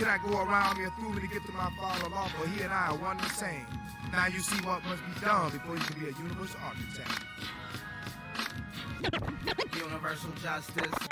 cannot go around me or through me to get to my father law, for he and I are one and the same. Now you see what must be done before you can be a universal architect. Universal justice.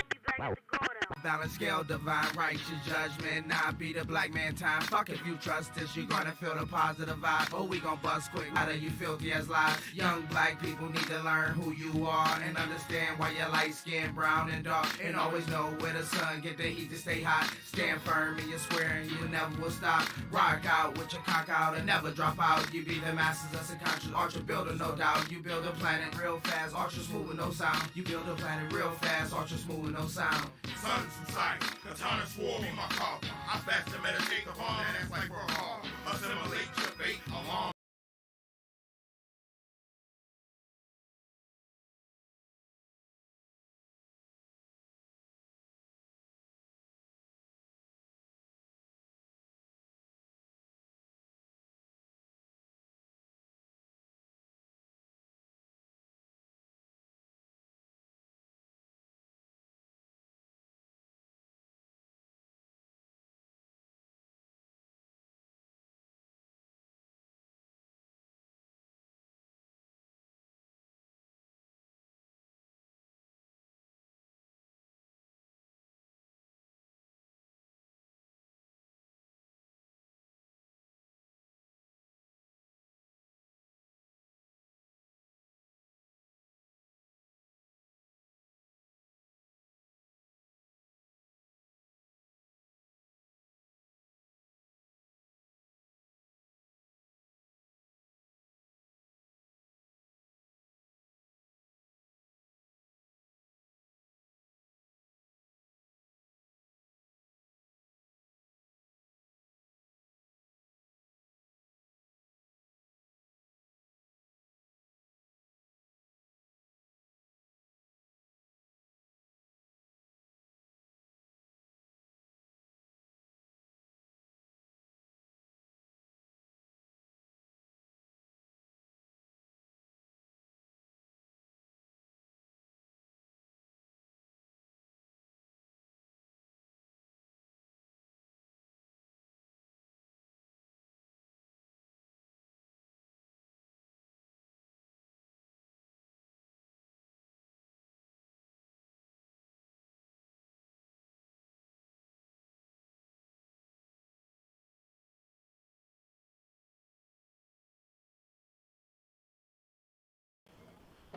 Balance scale, divine righteous judgment. Now be the black man time. Fuck if you trust this, you gonna feel the positive vibe. Oh, we gon' bust quick. How do you filthy as lies? Young black people need to learn who you are and understand why you're light skin, brown and dark. And always know where the sun get the heat to stay hot. Stand firm in your square and you never will stop. Rock out with your cock out and never drop out. You be the masters of subconscious, ultra builder, no doubt. You build a planet real fast, ultra smooth with no sound. You build a planet real fast, ultra smooth with no sound. Suns in sight, katana swore me my carver. I fast to meditate upon that ass like Pearl Harbor. Assimilate your fate along.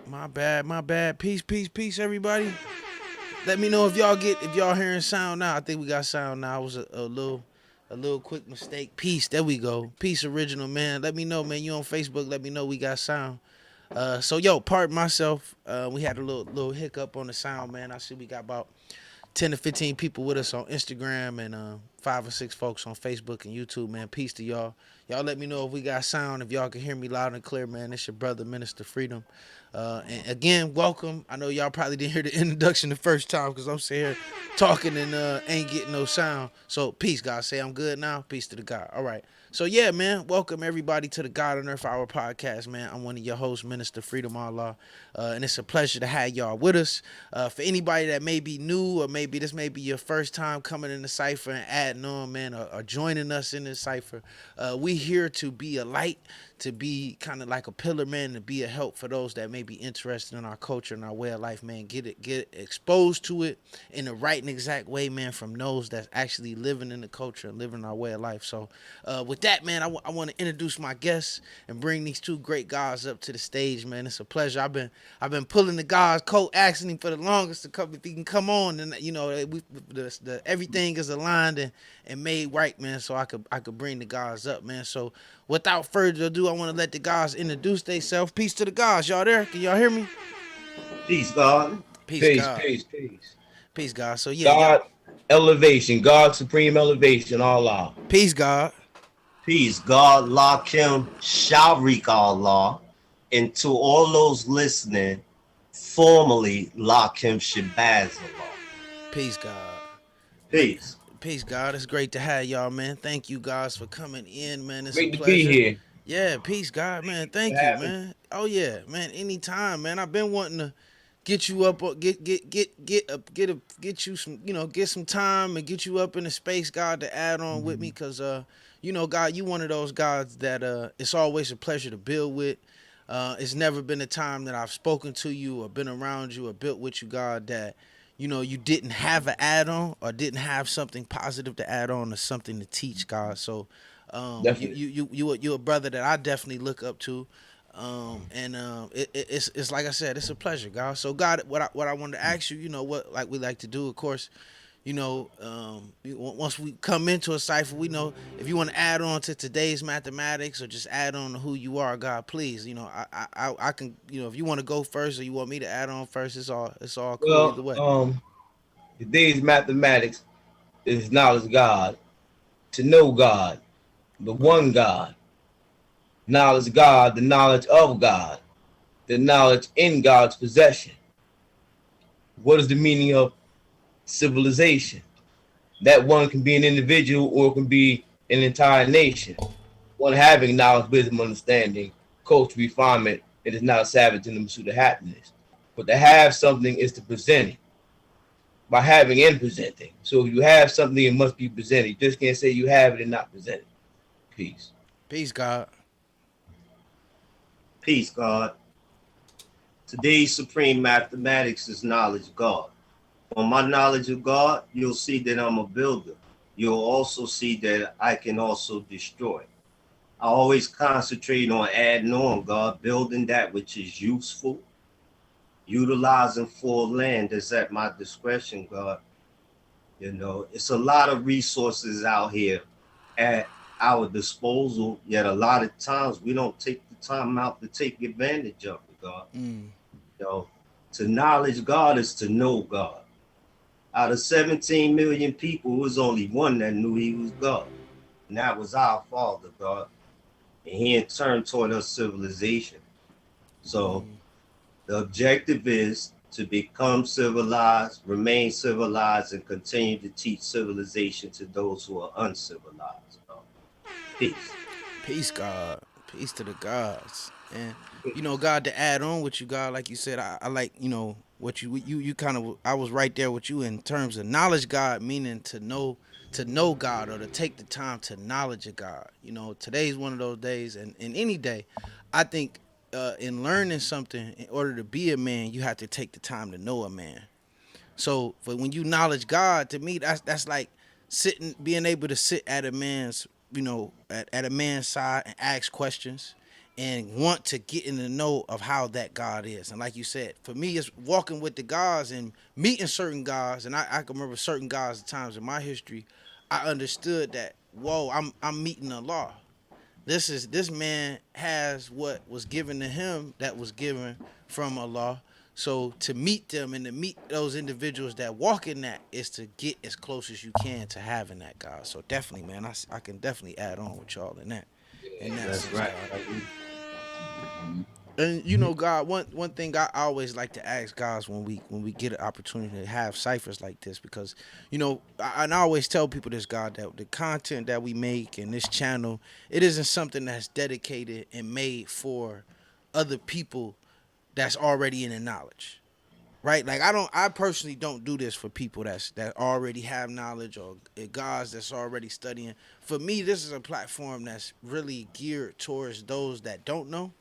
My bad. Peace, everybody. Let me know if y'all hearing sound now. I think we got sound now. It was a little quick mistake. Peace, there we go. Peace original, man. Let me know, man. You on Facebook, let me know we got sound. So yo, pardon myself. We had a little hiccup on the sound, man. I see we got about 10 to 15 people with us on Instagram and 5 or 6 folks on Facebook and YouTube, man. Peace to y'all. Y'all let me know if we got sound, if y'all can hear me loud and clear, man. It's your brother, Minister Freedom. And again, welcome. I know y'all probably didn't hear the introduction the first time because I'm sitting here talking and ain't getting no sound. So peace, God. Say I'm good now. Peace to the God. All right. So yeah, man, welcome everybody to the God on Earth Hour podcast, man. I'm one of your hosts, Minister Freedom Allah, and it's a pleasure to have y'all with us. For anybody that may be new or maybe this may be your first time coming in the cipher and adding on, man, or joining us in the cipher, we here to be a light, to be kind of like a pillar, man, to be a help for those that may be interested in our culture and our way of life, man. Get exposed to it in the right and exact way, man, from those that's actually living in the culture and living our way of life. So with that, man, I want to introduce my guests and bring these two great guys up to the stage, man. It's a pleasure. I've been pulling the guys coat, asking him for the longest to come, if he can come on, and you know, everything is aligned and made right, man, so I could bring the guys up, man. So without further ado, I want to let the guys introduce themselves. Peace to the guys. Y'all there? Can y'all hear me? Peace, God. Peace, God. Peace, God. So yeah, God, elevation. God, supreme elevation. Allah. Peace, God. Peace, God. Lakim, Sharik Allah. And to all those listening, formerly Lakim Shabazz Allah. Peace, God. Peace. Peace, God. It's great to have y'all, man. Thank you guys for coming in, man. It's Great a to pleasure. be here. Yeah, peace, God, man. Thank you, man. Oh yeah, man. Anytime, man. I've been wanting get you up, get you some, get some time and get you up in the space, God, to add on with me, cause God, you one of those gods that it's always a pleasure to build with. It's never been a time that I've spoken to you or been around you or built with you, God, that you didn't have an add on or didn't have something positive to add on or something to teach, God. So Definitely. you a brother that I definitely look up to. It's like I said, it's a pleasure, God. So God, what I wanted to ask you, what like we like to do, of course, once we come into a cipher, we know if you want to add on to today's mathematics or just add on to who you are, God, please, I can, if you want to go first or you want me to add on first, it's all cool either Well, way. today's mathematics is knowledge God, to know God, the one God, knowledge God, the knowledge of God, the knowledge in God's possession. What is the meaning of civilization? That one can be an individual or it can be an entire nation. One having knowledge, wisdom, understanding, culture, refinement, it is not a savage in the pursuit of happiness. But to have something is to present it by having and presenting. So if you have something, it must be presented. You just can't say you have it and not present it. Peace. Peace, God. Peace, God. Today's supreme mathematics is knowledge God. On my knowledge of God, you'll see that I'm a builder. You'll also see that I can also destroy. I always concentrate on adding on, God, building that which is useful, utilizing full land is at my discretion, God. It's a lot of resources out here at our disposal, yet a lot of times we don't take the time out to take advantage of it, God. To knowledge God is to know God. Out of 17 million people, there was only one that knew he was God. And that was our Father, God. And he in turn taught us civilization. So the objective is to become civilized, remain civilized, and continue to teach civilization to those who are uncivilized. Peace. Peace, God. Peace to the gods. And God, to add on with you, God, like you said, I like, what you kind of, I was right there with you in terms of knowledge, God, meaning to know God or to take the time to knowledge of God. Today's one of those days, and any day, I think in learning something, in order to be a man, you have to take the time to know a man. So, but when you knowledge God, to me, that's like being able to sit at a man's, at a man's side and ask questions and want to get in the know of how that God is. And like you said, for me, it's walking with the gods and meeting certain gods. And I can remember certain gods at times in my history. I understood that, whoa, I'm meeting Allah. This man has what was given to him that was given from Allah. So to meet them and to meet those individuals that walk in that is to get as close as you can to having that, God. So definitely, man, I can definitely add on with y'all in that. In that That's sense, right. God. And God, one thing I always like to ask guys when we get an opportunity to have ciphers like this, because I always tell people this, God, that the content that we make in this channel, it isn't something that's dedicated and made for other people that's already in the knowledge, right? Like I personally don't do this for people that already have knowledge or guys that's already studying. For me, this is a platform that's really geared towards those that don't know,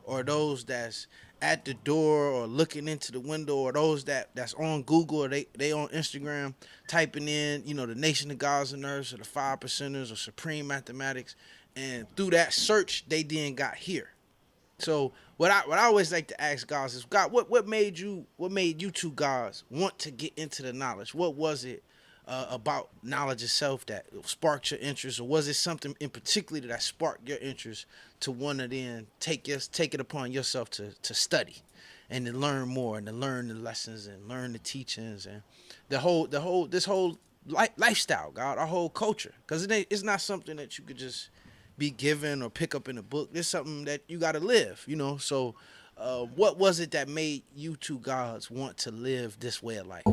or those that's at the door or looking into the window, or those that's on Google or they on Instagram typing in, the Nation of Gods and Earths or the 5%ers or Supreme Mathematics, and through that search they then got here. So what I always like to ask guys is, God, what made you two guys want to get into the knowledge? What was it about knowledge itself that sparked your interest, or was it something in particular that sparked your interest to want to then take it upon yourself to study and to learn more and to learn the lessons and learn the teachings and this whole lifestyle, God, our whole culture? Because it's not something that you could just be given or pick up in a book. It's something that you got to live, So what was it that made you two gods want to live this way of life?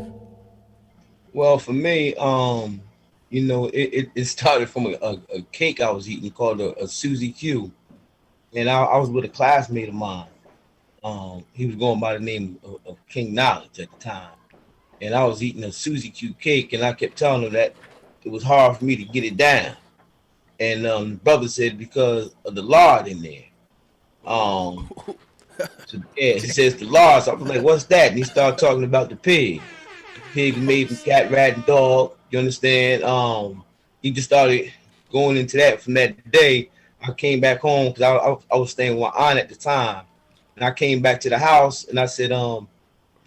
Well, for me, it started from a cake I was eating called a Susie Q. And I was with a classmate of mine. He was going by the name of King Knowledge at the time. And I was eating a Suzy Q cake, and I kept telling him that it was hard for me to get it down. And the brother said because of the lard in there. So, yeah, he says the lard. So I was like, what's that? And he started talking about the pig. Pig made from cat, rat, and dog. You understand? He just started going into that. From that day, I came back home because I was staying with my aunt at the time. And I came back to the house and I said,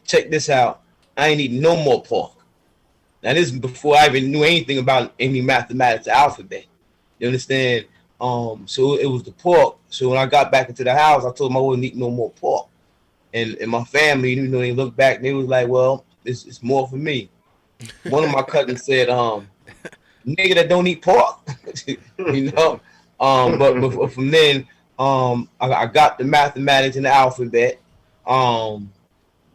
check this out. I ain't eating no more pork. Now this is before I even knew anything about any mathematics or alphabet. You understand? So it was the pork. So when I got back into the house, I told them I wouldn't eat no more pork. And my family, you know, they looked back and they was like, well, it's more for me. One of my cousins said, nigga that don't eat pork. You know? But from then, I got the mathematics and the alphabet.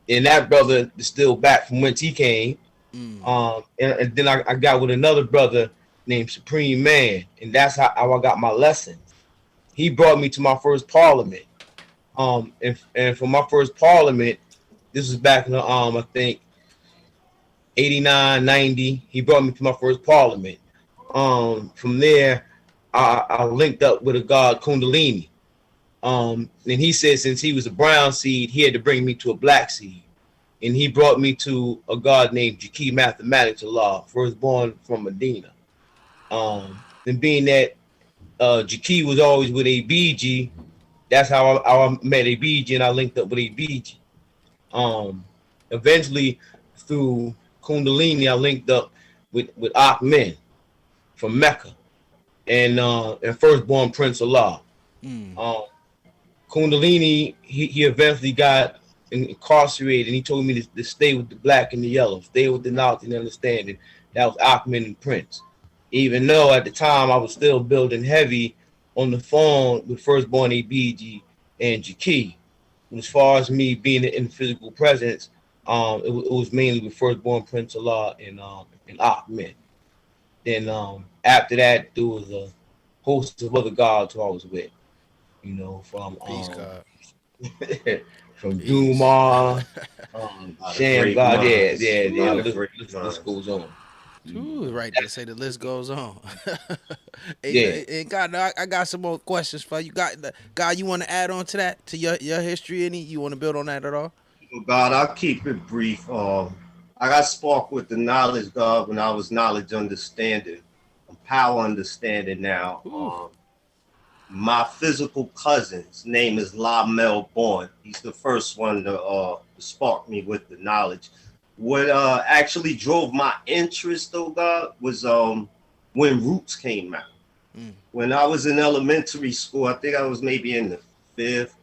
And that brother is still back from whence he came. And then I got with another brother named Supreme Man, and that's how I got my lessons. He brought me to my first parliament. And for my first parliament, this was back in the I think 89, 90. He brought me to my first parliament. From there, I linked up with a god Kundalini. And he said since he was a brown seed, he had to bring me to a black seed. And he brought me to a god named Jaki Mathematics Allah, firstborn from Medina. And being that Jaki was always with ABG, that's how I met ABG, and I linked up with ABG. Eventually, through Kundalini, I linked up with Ahmed from Mecca, and firstborn Prince Allah. Kundalini, he eventually got incarcerated, and he told me to stay with the black and the yellow, stay with the knowledge and understanding. That was Ahmed and Prince. Even though at the time I was still building heavy on the phone with firstborn ABG and Jaki. As far as me being in physical presence, it was mainly with firstborn Prince Allah and Ahmed. Then after that, there was a host of other gods who I was with. You know, from Peace God. from Duma, Sham God, the list goes on. Ooh, right there. Say the list goes on. Hey, and God, I got some more questions for you. God, you want to add on to that, to your history? You want to build on that at all? God, I'll keep it brief. I got sparked with the knowledge, God, when I was knowledge understanding. I'm power understanding now. My physical cousin's name is Lamel Bourne. He's the first one to spark me with the knowledge. What actually drove my interest, though, God, was when Roots came out. When I was in elementary school, I think I was maybe in the fifth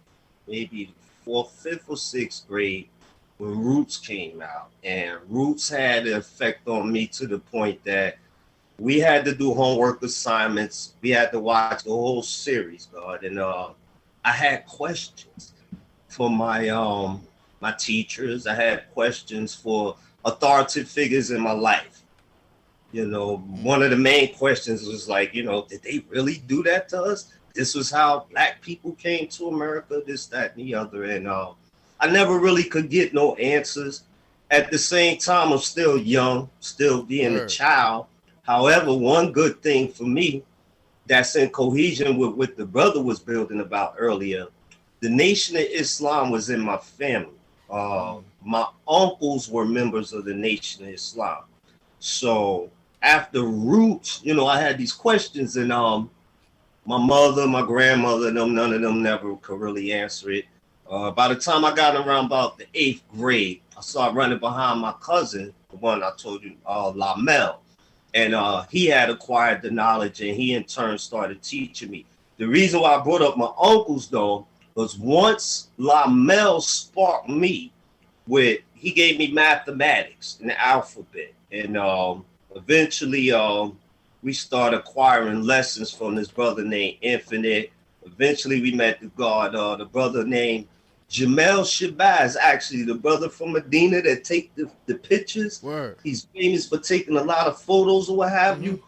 or sixth grade when Roots came out. And Roots had an effect on me to the point that we had to do homework assignments. We had to watch the whole series, God. And I had questions for my my teachers. I had questions for authoritative figures in my life. You know, one of the main questions was like, you know, did they really do that to us? This was how black people came to America, this, that, and the other. And I never really could get no answers. At the same time, I'm still young, still being a child. However, one good thing for me that's in cohesion with what the brother was building about earlier, the Nation of Islam was in my family. My uncles were members of the Nation of Islam. So after Roots, you know, I had these questions, and my mother, my grandmother, none of them never could really answer it. By the time I got around about the 8th grade, I started running behind my cousin, the one I told you, Lamel. And he had acquired the knowledge, and he in turn started teaching me. The reason why I brought up my uncles, though, was once Lamel sparked me with, he gave me mathematics and the alphabet. And eventually we started acquiring lessons from this brother named Infinite. Eventually we met the God, the brother named Jamel Shabazz, actually the brother from Medina that take the pictures. Word. He's famous for taking a lot of photos or what have you.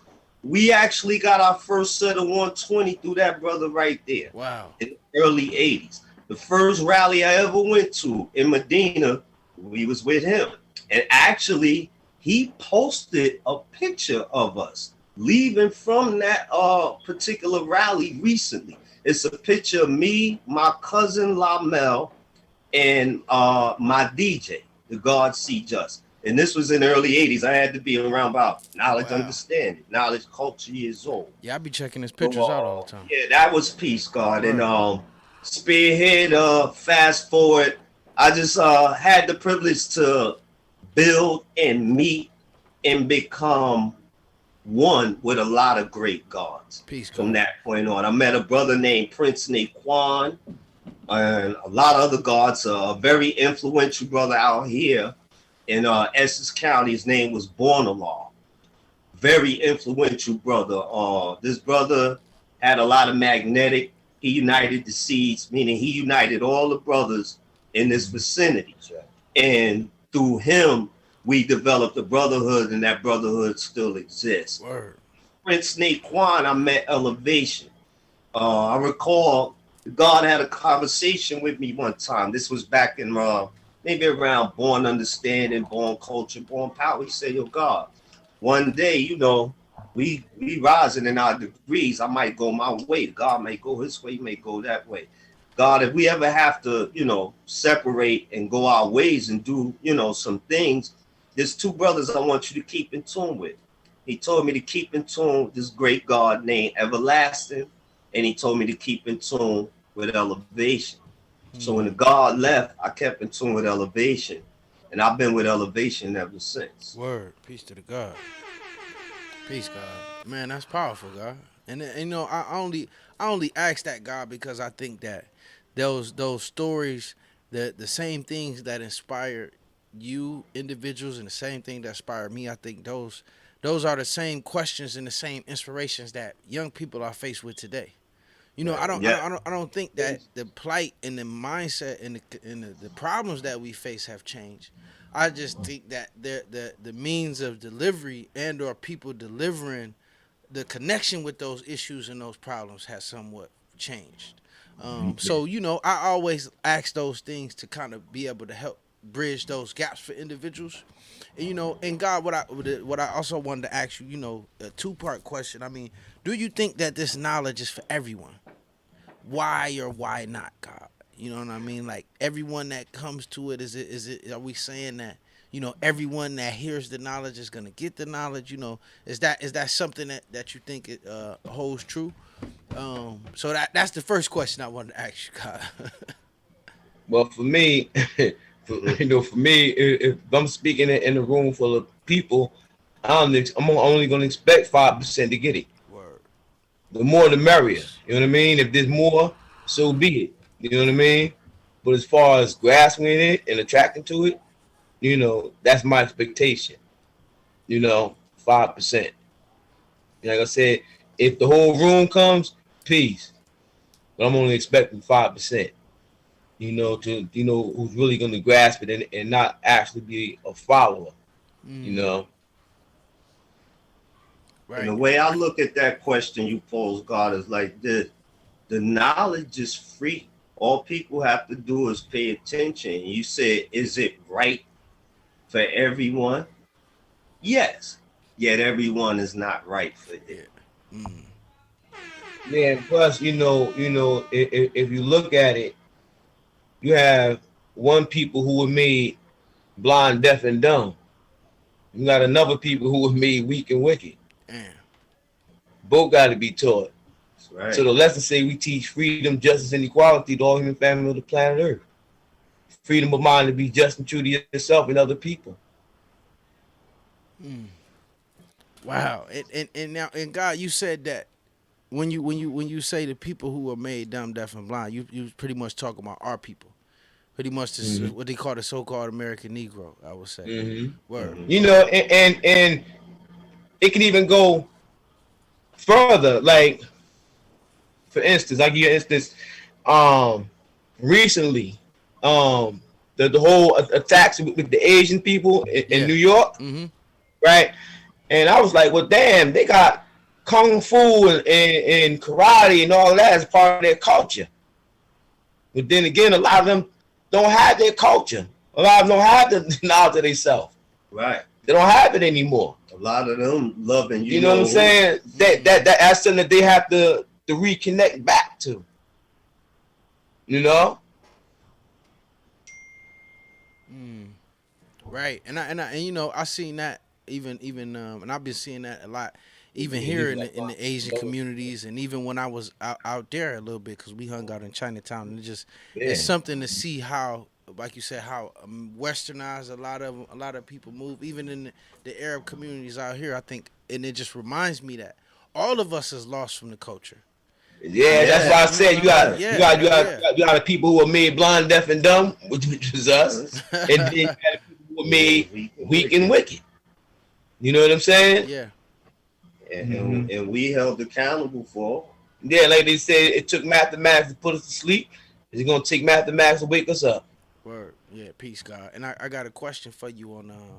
We actually got our first set of 120 through that brother right there. Wow. In the early 80s. The first rally I ever went to in Medina We was with him. And actually, he posted a picture of us leaving from that particular rally recently. It's a picture of me, my cousin Lamel, and my DJ, the God See Just. And this was in the early 80s. I had to be around about knowledge, understanding, knowledge, culture years old. Yeah, I be checking his pictures out all the time. Yeah, that was Peace God. And Spearhead, fast forward, I just had the privilege to build and meet and become one with a lot of great gods. Peace God. From that point on, I met a brother named Prince Naquan and a lot of other gods. A very influential brother out here in Essex County. His name was Bornalaw. Very influential brother. This brother had a lot of magnetic. He united the seeds, meaning he united all the brothers in this vicinity. Right. And through him, we developed a brotherhood, and that brotherhood still exists. Word. Prince Naquan, I met Elevation. I recall God had a conversation with me one time. This was back in maybe around Born Understanding, Born Culture, Born Power. He said, yo, God, one day, you know, we rising in our degrees. I might go my way. God may go his way, he may go that way. God, if we ever have to, you know, separate and go our ways and do, you know, some things, there's two brothers I want you to keep in tune with. He told me to keep in tune with this great God named Everlasting, and he told me to keep in tune with Elevation. So when the God left, I kept in tune with Elevation, and I've been with Elevation ever since. Word. Peace to the God. Peace, God. Man, that's powerful, God. And you know, I only ask that, God, because I think that those stories, the same things that inspired you individuals and the same thing that inspired me, I think those are the same questions and the same inspirations that young people are faced with today. You know, I don't think that the plight and the mindset and the problems that we face have changed. I just think that the means of delivery and or people delivering the connection with those issues and those problems has somewhat changed. So, you know, I always ask those things to kind of be able to help bridge those gaps for individuals. And, you know, and God, what I also wanted to ask you, you know, a two-part question. I mean, do you think that this knowledge is for everyone? Why or why not, God? You know what I mean? Like, everyone that comes to it, is it are we saying that, you know, everyone that hears the knowledge is going to get the knowledge? You know, is that something that you think it holds true? So that's the first question I wanted to ask you, God. Well, for me, for me, if I'm speaking in a room full of people, I'm only going to expect 5% to get it. Word. The more, the merrier. You know what I mean? If there's more, so be it. You know what I mean? But as far as grasping it and attracting to it, you know, that's my expectation. You know, 5%. Like I said, if the whole room comes, peace. But I'm only expecting 5%. You know, who's really going to grasp it and not actually be a follower. You know. Right. And the way I look at that question you posed, God, is like this: the knowledge is free. All people have to do is pay attention. You said, is it right for everyone? Yes. Yet everyone is not right for it. Yeah, plus, you know, if you look at it, you have one people who were made blind, deaf, and dumb. You got another people who were made weak and wicked. Both got to be taught. Right. So the lesson say we teach freedom, justice, and equality to all human family of the planet Earth. Freedom of mind to be just and true to yourself and other people. Wow. And now, and God, you said that when you say the people who are made dumb, deaf, and blind, you pretty much talking about our people. Pretty much this is what they call the so-called American Negro, I would say. Word. You know, and it can even go further. Like, for instance, I give you an instance. Recently, the whole attacks with the Asian people in New York, right? And I was like, well, damn, they got kung fu and karate and all that as part of their culture. But then again, a lot of them don't have their culture. A lot of them don't have the knowledge of themselves. Right. They don't have it anymore. A lot of them loving You know what I'm saying? That's something that they have to reconnect back to. You know? Right. And you know, I seen that even and I've been seeing that a lot even here in the Asian communities, and even when I was out there a little bit, because we hung out in Chinatown, and it's something to see how, like you said, how westernized a lot of people move, even in the Arab communities out here. I think, and it just reminds me that all of us is lost from the culture. Yeah, that's why I said you got the people who are made blind, deaf, and dumb, which is us, and then you got the people who are made weak and wicked. You know what I'm saying? Yeah. And we held accountable for. Yeah, like they said, it took mathematics to put us to sleep. It's gonna take mathematics to wake us up. Word. Yeah, peace, God. And I got a question for you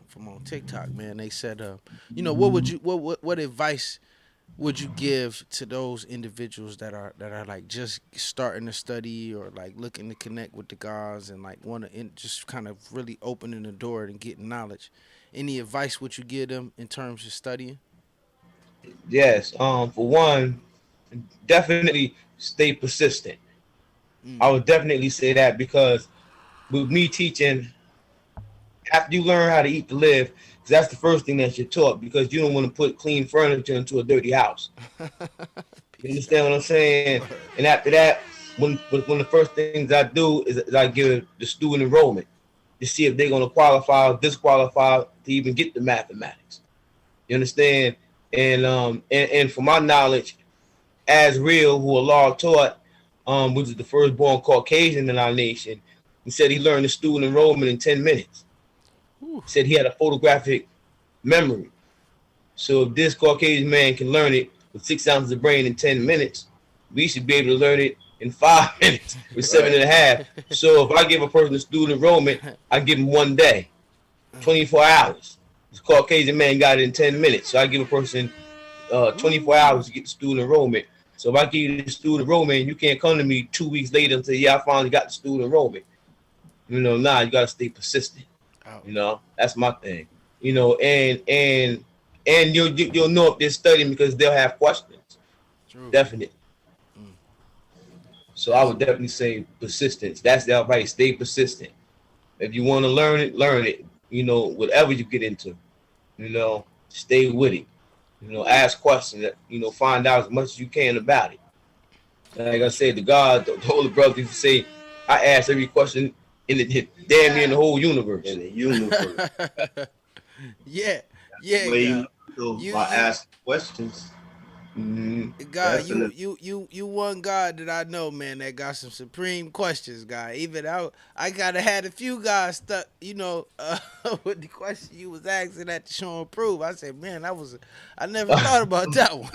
from on TikTok, man. They said, you know, what advice would you give to those individuals that are like just starting to study, or like looking to connect with the gods, and like want to just kind of really opening the door and getting knowledge? Any advice would you give them in terms of studying? Yes. For one, definitely stay persistent. I would definitely say that, because with me teaching, after you learn how to eat to live, because that's the first thing that you're taught, because you don't want to put clean furniture into a dirty house. You understand what I'm saying? And after that, one of the first things I do is I give the student enrollment to see if they're going to qualify or disqualify to even get the mathematics. You understand? And from my knowledge, as real, who Allah taught, which is the firstborn Caucasian in our nation, he said he learned the student enrollment in 10 minutes. He said he had a photographic memory. So if this Caucasian man can learn it with 6 ounces of brain in 10 minutes, we should be able to learn it in 5 minutes with 7.5. So if I give a person a student enrollment, I give him 1 day, 24 hours. This Caucasian man got it in 10 minutes. So I give a person 24 hours to get the student enrollment. So if I give you the student enrollment, you can't come to me 2 weeks later and say, yeah, I finally got the student enrollment. You know, you got to stay persistent. You know, that's my thing. You know, and you'll know if they're studying, because they'll have questions. True. Definitely. So I would definitely say persistence. That's the advice. Stay persistent. If you want to learn it. You know, whatever you get into, you know, stay with it. You know, ask questions. You know, find out as much as you can about it. Like I said, the Holy Brother used to say, I ask every question in the damn near the whole universe. In the universe. Yeah. You ask questions. God, you one God that I know, man, that got some supreme questions, God. Even I gotta had a few guys stuck, you know, with the question you was asking at the show and prove. I said, man, I never thought about that one.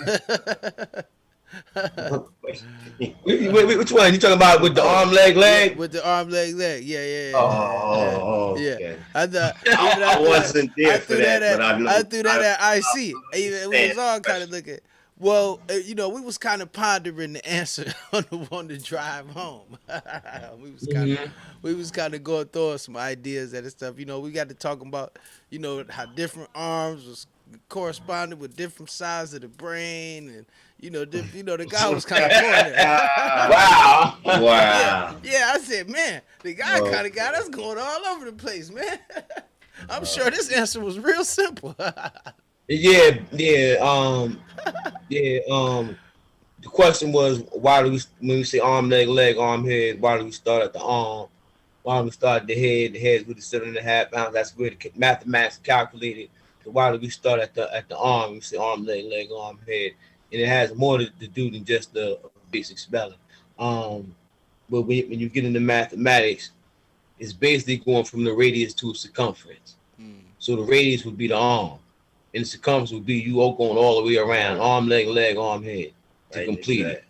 Which one? You talking about with the arm, leg? With the arm, leg. Yeah. Okay. I wasn't there for that, but I know. I threw that at IC. Even we was all kind of looking. Well, you know, we was kind of pondering the answer on the one to drive home. we was kind of going through some ideas and stuff. You know, we got to talking about, you know, how different arms was corresponding with different sides of the brain, and you know, the guy was kind of going there. Wow. Yeah. I said, man, the guy kind of got us going all over the place, man. I'm sure this answer was real simple. Yeah. The question was, why do we, when we say arm, leg, arm, head, why do we start at the arm? Why do we start at the head? The head's with the 7.5 pounds. That's where the mathematics calculated. So why do we start at the arm? We say arm, leg, arm, head, and it has more to do than just the basic spelling. But when you get into mathematics, it's basically going from the radius to circumference. So the radius would be the arm, and the circumference would be you all going all the way around, arm, leg, arm, head, to complete it.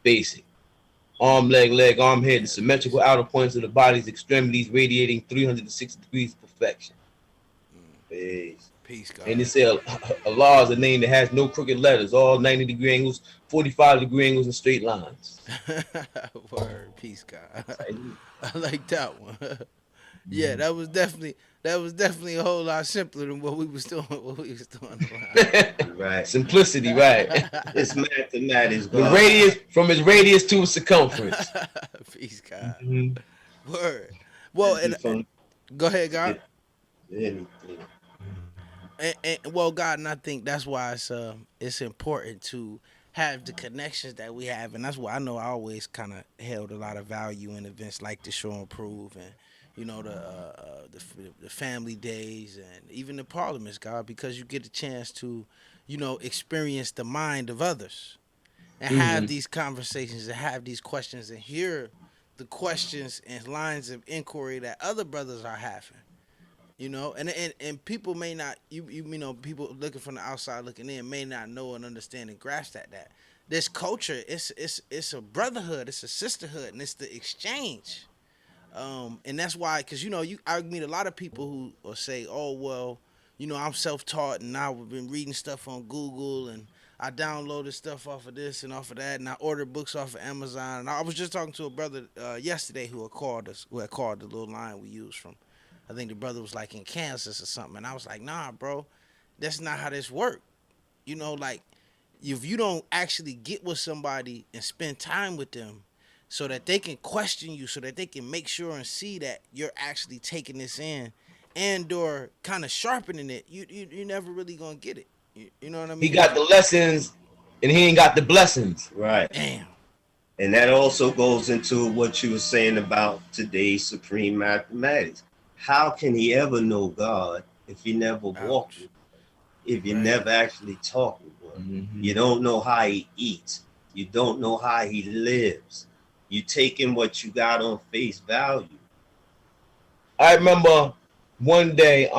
Basic. Arm, leg, arm, head, the symmetrical outer points of the body's extremities radiating 360 degrees of perfection. Peace, God. And it says Allah is a name that has no crooked letters, all 90-degree angles, 45-degree angles, and straight lines. Word, peace, God. I like that one. Yeah, that was definitely a whole lot simpler than what we was doing. What we was doing around. Right. Simplicity, right? It's mathematics, The God. radius from its radius to its circumference. Peace, God. Mhm. Word. Well, and From go ahead, God. anything. And well, God, and I think that's why it's important to have the connections that we have, and that's why I know I always kind of held a lot of value in events like the Show and Prove, and the family days, and even the parliaments, God, because you get a chance to, experience the mind of others, and have these conversations, and have these questions, and hear the questions and lines of inquiry that other brothers are having. And people may not people looking from the outside looking in may not know and understand and grasp that this culture it's a brotherhood, it's a sisterhood, and it's the exchange. And that's why, because I meet a lot of people who will say, oh well, I'm self-taught and I've been reading stuff on Google and I downloaded stuff off of this and off of that, and I ordered books off of Amazon. And I was just talking to a brother yesterday who had called the little line we use from, I think the brother was like in Kansas or something. And I was like, nah, bro, that's not how this works. Like, if you don't actually get with somebody and spend time with them so that they can question you, so that they can make sure and see that you're actually taking this in and or kind of sharpening it, you're never really going to get it. You know what I mean? He got the lessons and he ain't got the blessings. Right. Damn. And that also goes into what you were saying about today's supreme mathematics. How can he ever know God if he never walked with him, if you never actually talked with him? You don't know how he eats. You don't know how he lives. You taking what you got on face value. I remember one day,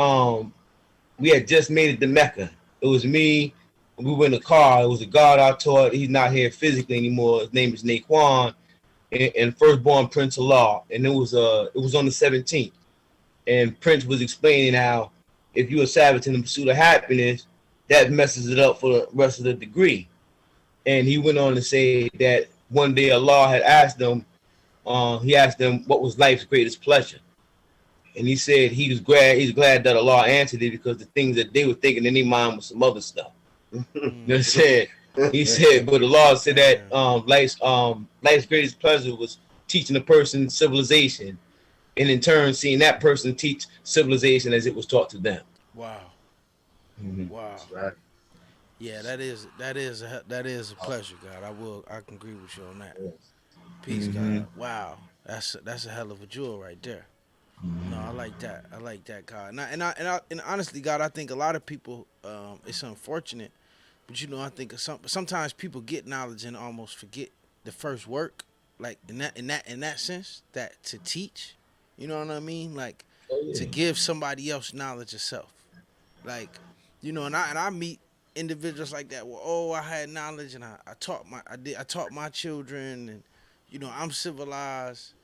we had just made it to Mecca. It was me. We were in the car. It was a God I taught. He's not here physically anymore. His name is Naquan, and firstborn Prince Allah. And it was on the 17th. And Prince was explaining how if you're a savage in the pursuit of happiness, that messes it up for the rest of the degree. And he went on to say that one day Allah had asked them, what was life's greatest pleasure? And he said he's glad that Allah answered it, because the things that they were thinking in their mind was some other stuff. He said, but Allah said that life's greatest pleasure was teaching a person civilization, and in turn seeing that person teach civilization as it was taught to them. Wow. Wow. That's right. Yeah, that is a pleasure, God. I can agree with you on that. Peace, God. Wow, that's a hell of a jewel right there. No, I like that, God. And honestly, God, I think a lot of people, it's unfortunate, but I think sometimes people get knowledge and almost forget the first work, like in that sense, that to teach. You know what I mean? Like to give somebody else knowledge yourself. Like, and I meet individuals like that. Well, oh, I had knowledge and I taught my children, and I'm civilized.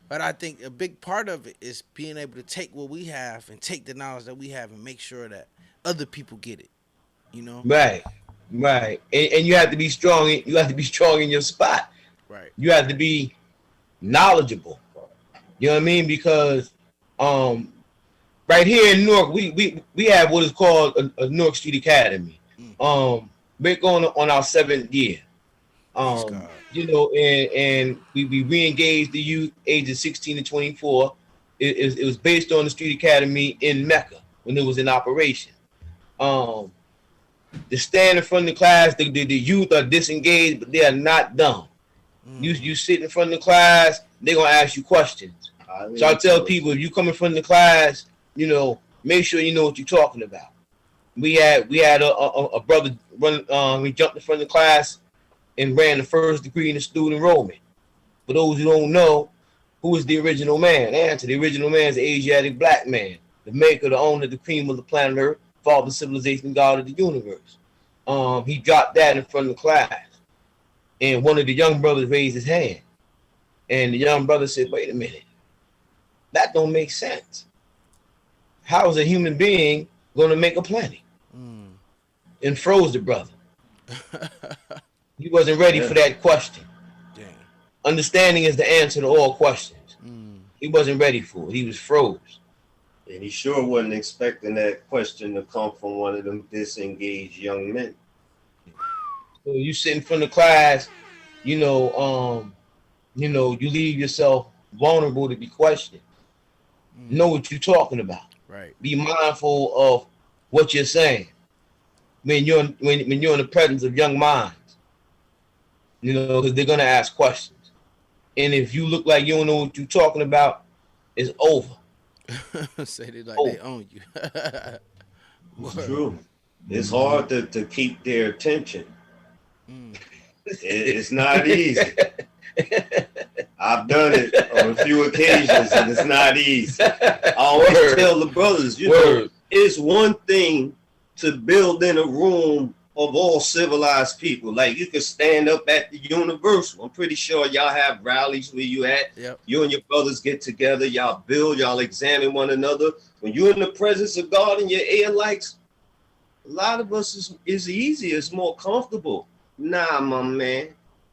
But I think a big part of it is being able to take what we have and take the knowledge that we have and make sure that other people get it. Right. And you have to be strong. You have to be strong in your spot. Right. You have to be knowledgeable. You know what I mean? Because right here in Newark, we have what is called a Newark Street Academy. We're going on our 7th year. And we re-engaged the youth ages 16 to 24. It was based on the Street Academy in Mecca when it was in operation. To stand in front of the class, the youth are disengaged, but they are not dumb. You sit in front of the class, they're gonna ask you questions. So I tell people, if you come in front of the class, make sure you know what you're talking about. We had a brother run. He jumped in front of the class and ran the first degree in the student enrollment. For those who don't know, who is the original man? Answer: the original man is the Asiatic black man, the maker, the owner, the cream of the planet Earth, father, civilization, God of the universe. He dropped that in front of the class, and one of the young brothers raised his hand, and the young brother said, "Wait a minute, that don't make sense. How is a human being going to make a planet?" And froze the brother. He wasn't ready for that question. Understanding is the answer to all questions. He wasn't ready for it. He was froze. And he sure wasn't expecting that question to come from one of them disengaged young men. So you sit in front of class, you leave yourself vulnerable to be questioned. Know what you're talking about. Right. Be mindful of what you're saying when you're in the presence of young minds. Because they're gonna ask questions, and if you look like you don't know what you're talking about, it's over. Say they like they own you. It's true. It's hard to keep their attention. It's not easy. I've done it on a few occasions, and it's not easy. I always tell the brothers, it's one thing to build in a room of all civilized people. Like, you can stand up at the Universal. I'm pretty sure y'all have rallies where you at. Yep. You and your brothers get together, y'all build, y'all examine one another. When you're in the presence of God and your air lights, a lot of us is easier, it's more comfortable. Nah, my man,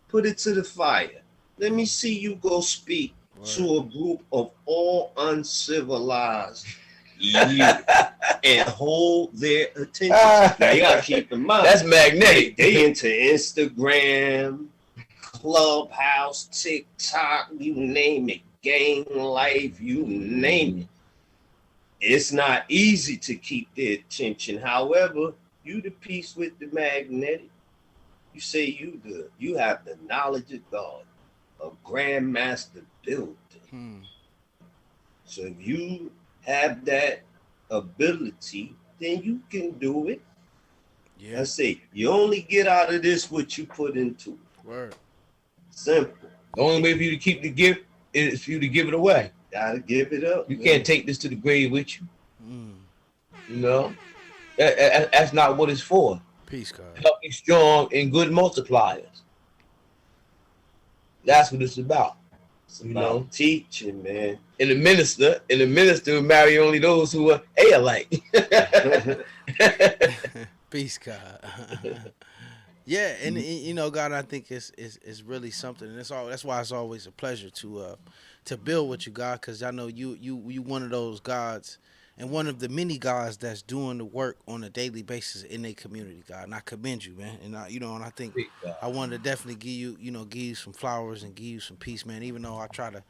put it to the fire. Let me see you go speak to a group of all uncivilized youth and hold their attention. Now, you gotta keep in mind, that's magnetic. They into Instagram, Clubhouse, TikTok, you name it, gang life, you name it. It's not easy to keep their attention. However, you the piece with the magnetic. You say you good. You have the knowledge of God, a grandmaster builder. So if you have that ability, then you can do it. Yeah. I say you only get out of this what you put into it. Word. Simple. The only way for you to keep the gift is for you to give it away. Gotta give it up. You can't take this to the grave with you. That's not what it's for. Peace, God. Help you strong and good multipliers. That's what it's about. It's about teaching, man. And the minister marry only those who are alike. Peace, God. Yeah, and God, I think it's really something, and that's why it's always a pleasure to build with you, God, because I know you one of those gods, and one of the many gods that's doing the work on a daily basis in their community, God. And I commend you, man. And I think I wanted to definitely give you some flowers and give you some peace, man. Even though I try to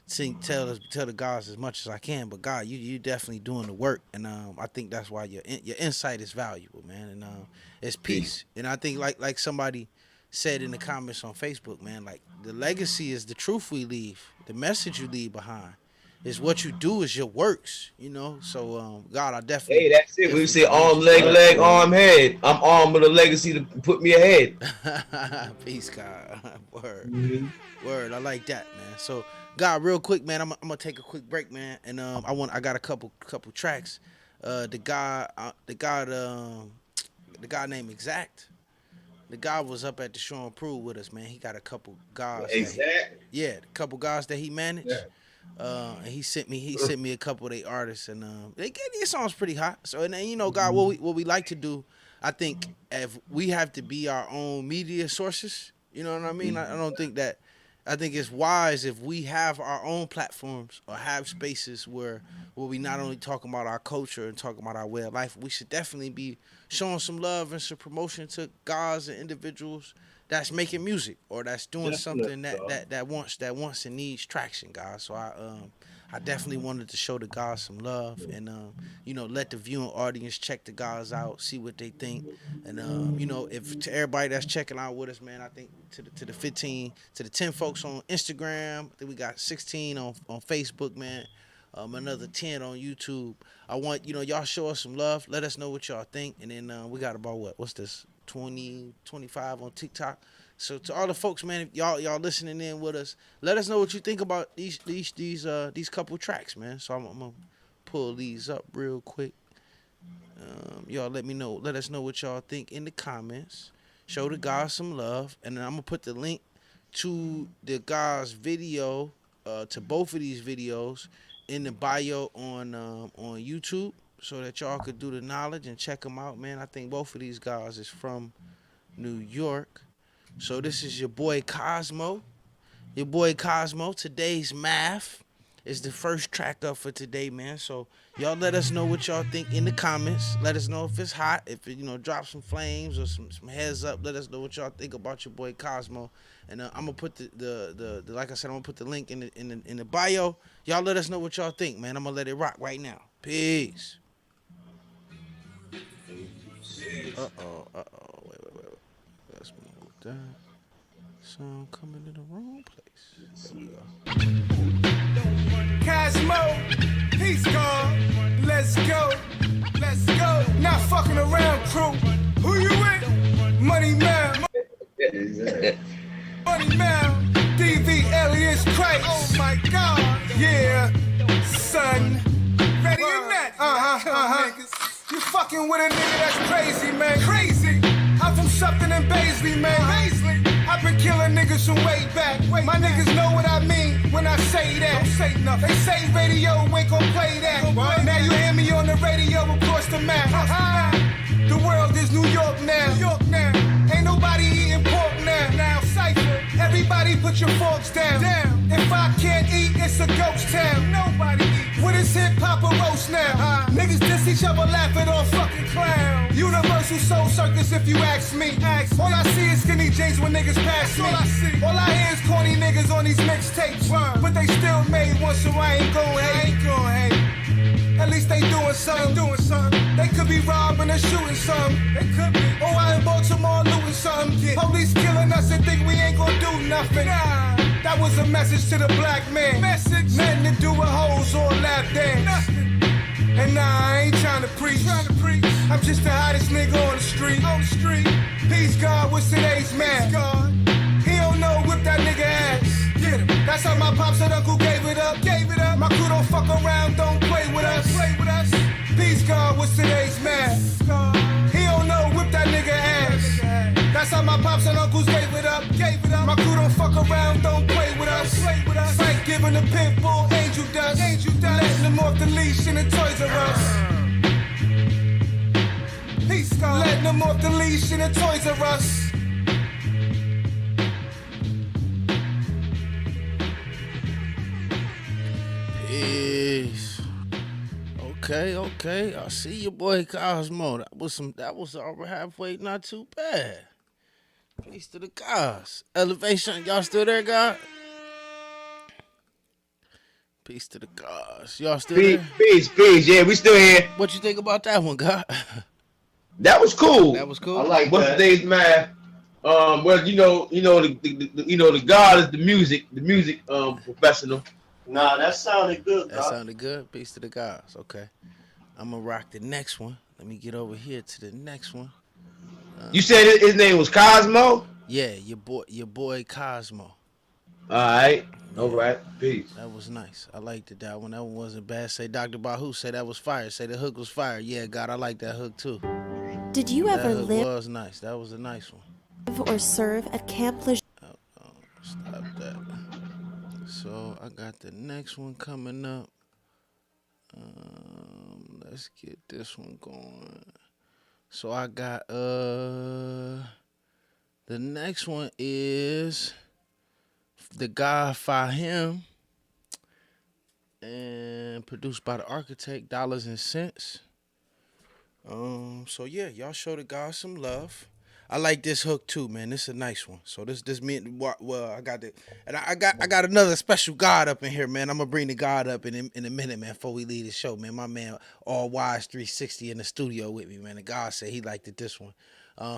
tell the gods as much as I can, but God, you definitely doing the work, and I think that's why your insight is valuable, man. And it's peace. And I think like somebody said in the comments on Facebook, man, like the legacy is the truth we leave, the message you leave behind. Is what you do is your works, So, God, I definitely. Hey, that's it. We say arm, leg, arm, head. I'm armed with a legacy to put me ahead. Peace, God. Word, word. I like that, man. So, God, real quick, man. I'm gonna take a quick break, man, and I got a couple tracks. The guy named Exact. The guy was up at the show and prove with us, man. He got a couple guys. Exact. A couple guys that he managed. Yeah. And he sent me a couple of their artists, and they get these songs pretty hot. So, and then, God, what we like to do, I think, if we have to be our own media sources, you know what I mean? I think it's wise if we have our own platforms or have spaces where we not only talk about our culture and talk about our way of life, we should definitely be showing some love and some promotion to guys and individuals that's making music or that's doing something that wants and needs traction, guys. So I definitely wanted to show the guys some love and let the viewing audience check the guys out, see what they think, and if to everybody that's checking out with us, man, I think to the 10 folks on Instagram, I think we got 16 on Facebook, man. Another 10 on YouTube. I want y'all show us some love. Let us know what y'all think, and then we got about what's this? 20, 25 on TikTok. So to all the folks, man, if y'all listening in with us, let us know what you think about these couple tracks, man. So I'm gonna pull these up real quick. Y'all let us know what y'all think in the comments. Show the guys some love, and then I'm gonna put the link to the guys' video, to both of these videos in the bio on YouTube, so that y'all could do the knowledge and check them out, man. I think both of these guys is from New York. So this is your boy Cosmo. Today's math. It's the first track up for today, man. So y'all let us know what y'all think in the comments. Let us know if it's hot, if it, drop some flames or some heads up. Let us know what y'all think about your boy Cosmo. And I'm gonna put the like I said, I'm gonna put the link in the bio. Y'all let us know what y'all think, man. I'm gonna let it rock right now. Peace. Wait. Let's move that. Sound coming in the wrong place. There we go. Cosmo, peace God, let's go, not fucking around crew, who you with? Money man, Money man, DV alias Christ, oh my God, yeah, son, ready or not, you fucking with a nigga that's crazy, man, crazy, I'm from something in Baisley, man, I've been killing niggas from way back. My niggas know what I mean when I say that. Don't say nothing. They say radio ain't gon' play that. Now you hear me on the radio across the map. The world is New York now. Ain't nobody eating pork now. Cypher. Everybody put your forks down. If I can't eat, it's a ghost town. Nobody eats. What is hip hop or roast now? Niggas diss each other laughing on fucking clown. Universal Soul Circus if you ask me. All I see is skinny jeans when niggas pass me. All I hear is corny niggas on these mixtapes. But they still made one, so I ain't gon' hate. At least they doing something. They could be robbing or shooting something. They could be. Or I in Baltimore looting something. Police killing us and think we ain't gon' do nothing. That was a message to the black man. Nothing to do with hoes or lap dance. And nah, I ain't trying to preach. I'm just the hottest nigga on the street. Peace God, what's today's man? He don't know whip that nigga ass. Get him. That's how my pops and uncle gave it up. My crew don't fuck around, don't play with us. Peace God, what's today's man? He don't know whip that nigga ass. That's how my pops and uncles gave it up. My crew don't fuck around, don't play with us. Frank giving the pit bull angel dust. Letting them off the leash in the Toys R Us. Peace God. Letting them off the leash in the Toys R Us. Peace. Okay. I see your boy Cosmo. That was over halfway, not too bad. Peace to the guys. Elevation, y'all still there, God? Peace to the guys. Y'all still there? Peace. Yeah, we still here. What you think about that one, God? That was cool. That was cool. I like what's today's man. Well, the God is the music professional. Nah, that sounded good. That sounded good. Peace to the guys. Okay, I'm gonna rock the next one. Let me get over here to the next one. You said his name was Cosmo? Yeah, your boy Cosmo. All Yeah. right. Peace. That was nice. I liked it. That one wasn't bad. Say Dr. Bahu, say that was fire. Say the hook was fire. Yeah, God, I like that hook too. Did you ever That hook live was nice. That was a nice one. or serve at Camp Lejeune? Stop that. So I got the next one coming up. Let's get this one going. So I got the next one is the guy Fahim and produced by the architect Dollars and Cents. So yeah, y'all show the guys some love. I like this hook too, man. This is a nice one. So this me well, I got I got another special God up in here, man. I'm gonna bring the God up in a minute, man. Before we leave the show, man. My man, All Wise 360 in the studio with me, man. The God said he liked it this one.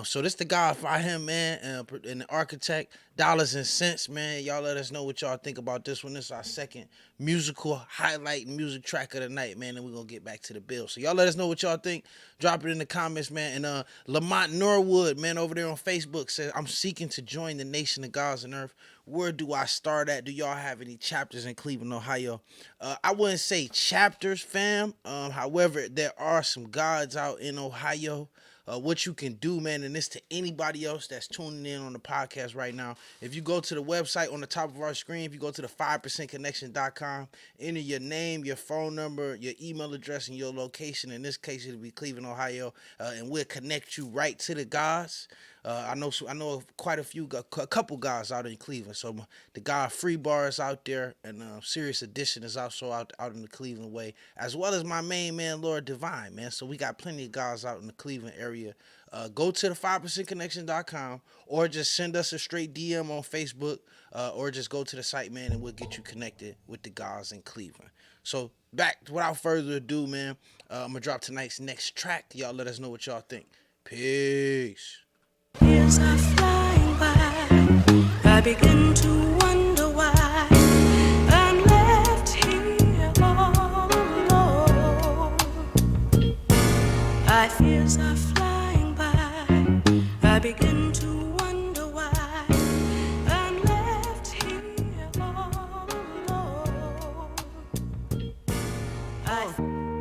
So this the God for him, man, and the architect, Dollars and Cents, man. Y'all let us know what y'all think about this one. This is our second musical highlight music track of the night, man, and we're going to get back to the bill. So y'all let us know what y'all think. Drop it in the comments, man. And Lamont Norwood, man, over there on Facebook says, I'm seeking to join the nation of gods and earth. Where do I start at? Do y'all have any chapters in Cleveland, Ohio? I wouldn't say chapters, fam. However, there are some gods out in Ohio. What you can do, man, and this to anybody else that's tuning in on the podcast right now. If you go to the website on the top of our screen, if you go to the 5percentconnection.com, enter your name, your phone number, your email address, and your location. In this case, it'll be Cleveland, Ohio, and we'll connect you right to the gods. I know quite a few, a couple guys out in Cleveland. So the guy Free Bar is out there, and Serious Edition is also out in the Cleveland way, as well as my main man Lord Divine, man. So we got plenty of guys out in the Cleveland area. Go to the 5%connection.com or just send us a straight DM on Facebook, or just go to the site, man, and we'll get you connected with the guys in Cleveland. So back, without further ado, man, I'm gonna drop tonight's next track. Y'all let us know what y'all think. Peace. Years are flying by. I begin to wonder why I'm left here all alone. My fears are flying by. I begin to wonder why I'm left here all alone.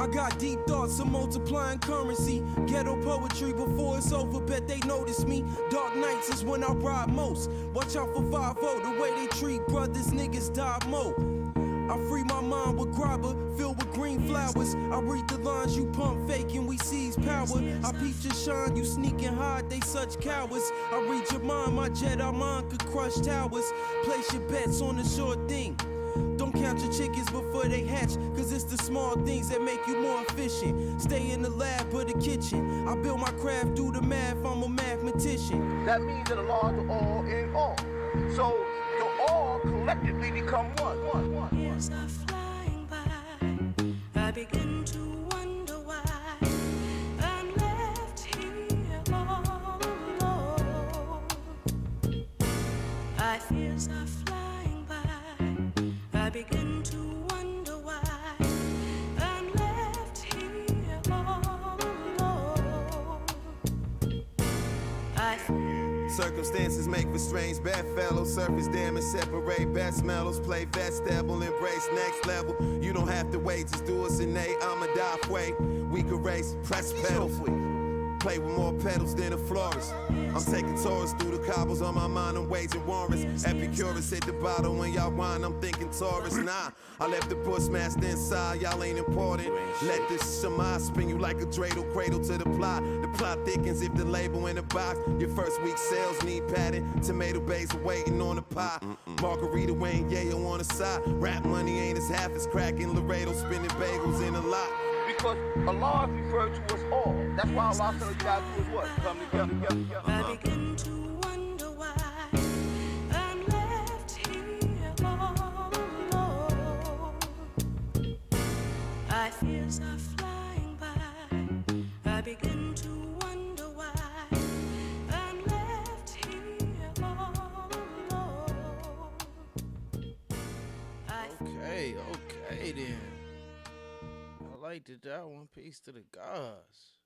I got deep thoughts of multiplying currency. Ghetto poetry before it's over, bet they notice me. Dark nights is when I ride most. Watch out for 5-0, the way they treat brothers, niggas die mo. I free my mind with grabber, filled with green flowers. I read the lines you pump fake and we seize power. I peep your shine, you sneak and hide, they such cowards. I read your mind, my Jedi mind could crush towers. Place your bets on the sure thing. Don't count your chickens before they hatch, cause it's the small things that make you more efficient. Stay in the lab or the kitchen. I build my craft, do the math, I'm a mathematician. That means that the laws are all in all. So you all collectively become one. Years are flying by. I begin to wonder why I'm left here all alone. My fears are flying by. I begin to wonder why I'm left here all alone. Circumstances make for strange bedfellows. Surface damage, separate best mellows. Play vestable, embrace next level. You don't have to wait, just do us innate. I'ma die way. We could race, press pedals. Play with more pedals than a florist. I'm taking tourists through the cobbles on my mind, I'm waging warrants. Epicurus hit the bottle when y'all whine, I'm thinking Taurus. Nah, I left the bushmaster inside, y'all ain't important. Let this shema spin you like a dreidel, cradle to the plot. The plot thickens if the label in the box. Your first week sales need padding. Tomato base waiting on the pot. Margarita Wayne Yayo on the side. Rap money ain't as half as cracking. Laredo spinning bagels in a lot. Because Allah is referred to us all. That's why Allah said you gotta do is what? Come together. I begin to wonder why I'm left here all alone. My fears are flying by. I begin to wonder why I'm left here all alone. Okay then. I liked that one. Peace to the gods.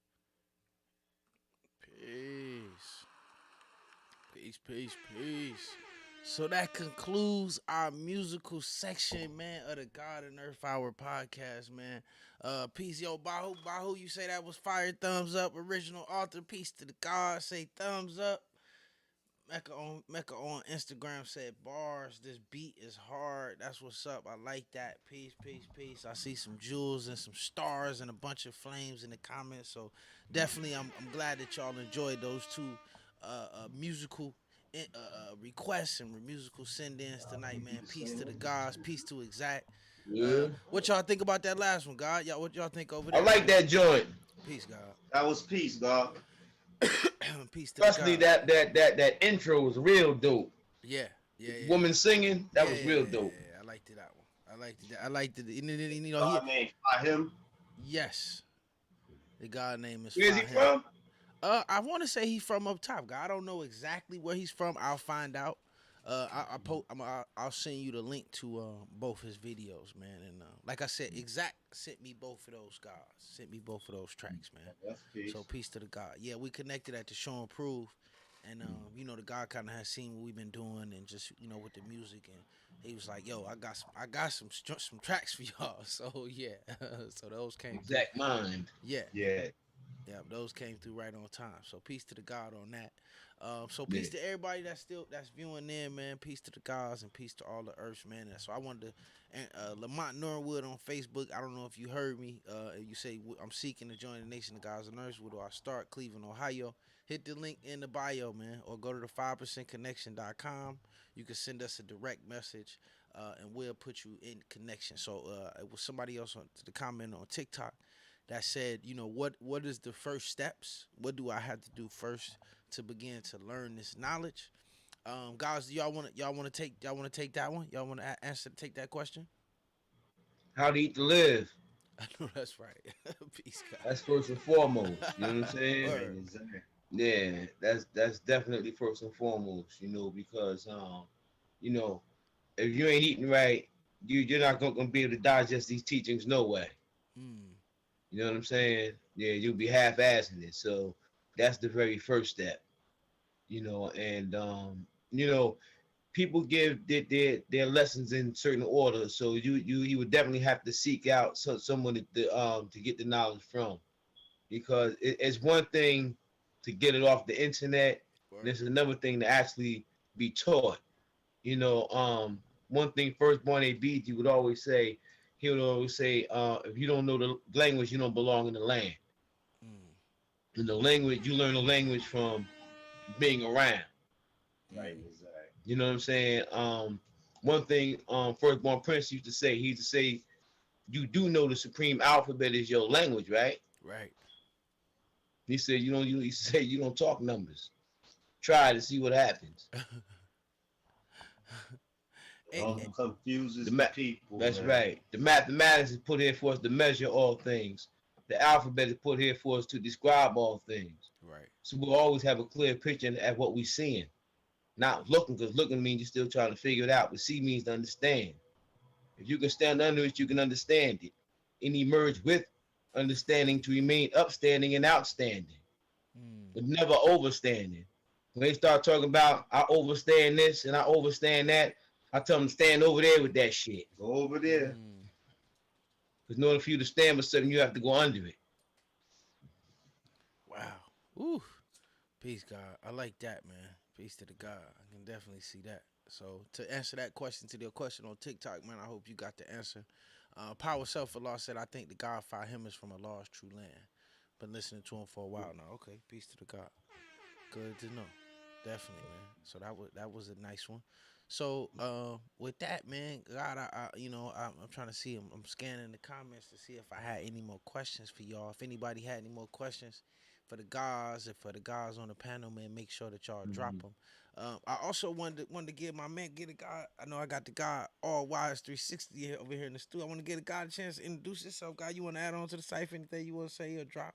Peace. So that concludes our musical section, man, of the God and Earth Hour podcast, man. Peace, yo, Bahu, you say that was fire, thumbs up. Original author, peace to the gods, say thumbs up. Mecca on Instagram said bars. This beat is hard. That's what's up. I like that. Peace. I see some jewels and some stars and a bunch of flames in the comments. So definitely, I'm glad that y'all enjoyed those two musical requests and musical send-ins tonight, man. Peace to the gods. Peace to Exact. What y'all think about that last one, God? What y'all think over there? I like that joint. Peace, God. That was peace, God. Peace to Especially the God. that intro was real dope. Yeah. Woman singing, that was real dope. Yeah, I liked that one. I liked it. You know, God named by him. Yes. The God name is. Where's he from? I want to say he's from up top. God, I don't know exactly where he's from. I'll find out. I'll send you the link to both his videos, man. And like I said, Exact sent me both of those guys. Sent me both of those tracks, man. That's peace. So peace to the God. Yeah, we connected at the show and prove, and you know, the God kind of has seen what we've been doing and just, you know, with the music, and he was like, "Yo, I got some tracks for y'all." So yeah, so those came. Exact mind. Yeah. Yeah. Yeah, those came through right on time. So peace to the God on that. So Yeah. peace to everybody that's viewing in, man. Peace to the gods and peace to all the earths, man. And so I wanted to, and Lamont Norwood on Facebook. I don't know if you heard me. You say I'm seeking to join the Nation of Gods and Earths. Where do I start? Cleveland, Ohio. Hit the link in the bio, man, or go to the 5percentconnection.com. You can send us a direct message, and we'll put you in connection. So it was somebody else on the comment on TikTok that said, you know, what is the first steps? What do I have to do first to begin to learn this knowledge? Guys, do y'all want to take that one? Y'all want to take that question? How to eat to live. I know that's right. Peace, guys. That's first and foremost. You know what I'm saying? Word. Yeah, that's definitely first and foremost. You know, because you know, if you ain't eating right, you're not gonna be able to digest these teachings no way. You know what I'm saying? Yeah, you'll be half-assing it. So that's the very first step. You know, and you know, people give their lessons in certain order. So you would definitely have to seek out someone to get the knowledge from, because it's one thing to get it off the internet. And it's another thing to actually be taught. You know, one thing Firstborn ABG would always say, he would always say, if you don't know the language, you don't belong in the land. In the language, you learn the language from being around. Right, exactly. You know what I'm saying? One thing Firstborn Prince used to say, he used to say, you do know the supreme alphabet is your language, right? Right. He said, he say you don't talk numbers. Try to see what happens. Confuses the people. That's man. right. The mathematics is put here for us to measure all things. The alphabet is put here for us to describe all things. Right. So we'll always have a clear picture at what we're seeing. Not looking, because looking means you're still trying to figure it out. But see means to understand. If you can stand under it, you can understand it. And emerge with understanding to remain upstanding and outstanding. But never overstanding. When they start talking about, I overstand this and I overstand that, I tell them, stand over there with that shit. Go over there. Because in order for you to stand with something, you have to go under it. Wow. Ooh. Peace, God. I like that, man. Peace to the God. I can definitely see that. So to answer that question, to your question on TikTok, man, I hope you got the answer. Power Self Allah said, I think the God find him is from a lost true land. Been listening to him for a while now. Okay, peace to the God. Good to know. Definitely, man. So that was a nice one. So with that, man, God, I'm trying to see. I'm scanning the comments to see if I had any more questions for y'all. If anybody had any more questions for the guys, and for the guys on the panel, man, make sure that y'all drop them. I also wanted to give my man, get a guy. I know I got the guy All Wise 360 here, over here in the studio. I want to get a guy a chance to introduce yourself, guy. You want to add on to the cipher? Anything you want to say or drop?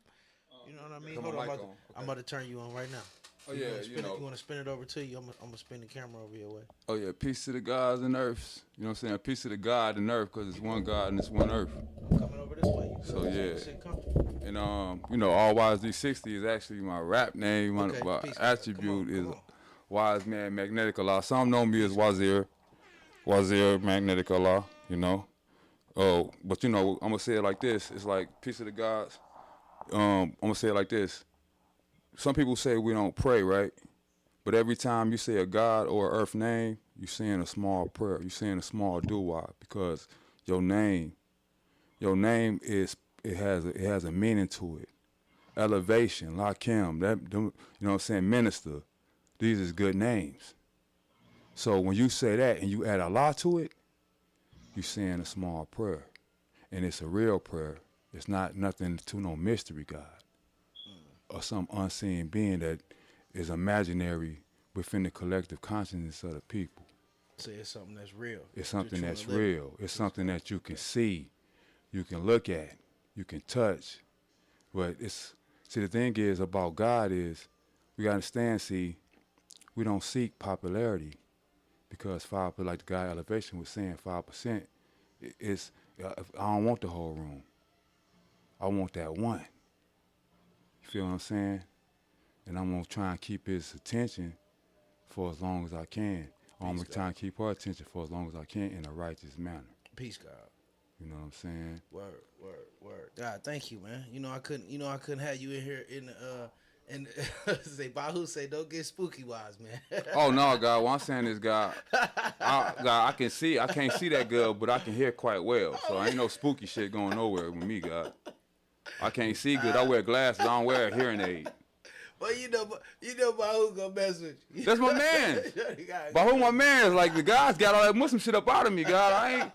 You know what I mean? Come Hold on, on, mic on. I'm about to turn you on right now. Oh you yeah, want to spin it over to you? I'm gonna spin the camera over your way. Oh yeah, peace to the gods and earths. You know what I'm saying? Peace to the God and earth, because it's one God and it's one earth. I'm coming over this way. So yeah, and All Wise 360 is actually my rap name. My attribute is Wise Man Magnetic Allah. Some know me as Wazir Magnetic Allah. You know. Oh, but I'm gonna say it like this. It's like peace to the gods. I'm gonna say it like this. Some people say we don't pray, right? But every time you say a God or earth name, you're saying a small prayer. You're saying a small dua, because your name has a meaning to it. Elevation, Lakim, you know what I'm saying, minister. These is good names. So when you say that and you add Allah to it, you're saying a small prayer. And it's a real prayer. It's not nothing to no mystery God or some unseen being that is imaginary within the collective consciousness of the people. So it's something that's real. It's something that's real. It's something that you can see, you can look at, you can touch. But the thing is about God is, we got to understand, we don't seek popularity, because 5%, like the guy Elevation was saying, 5% is, I don't want the whole room. I want that one. You feel what I'm saying? And I'm going to try and keep his attention for as long as I can. I'm going to try and keep her attention for as long as I can in a righteous manner. Peace, God. You know what I'm saying? Word. God, thank you, man. I couldn't have you in here and say Bahu say don't get spooky wise, man. Oh no, God. What I'm saying is, God, I can't see that good, but I can hear quite well. So ain't no spooky shit going nowhere with me, God. I can't see good. I wear glasses. I don't wear a hearing aid. But Bahu gonna mess with you. That's my man. Bahu, my man, is like the guys got all that Muslim shit up out of me, God.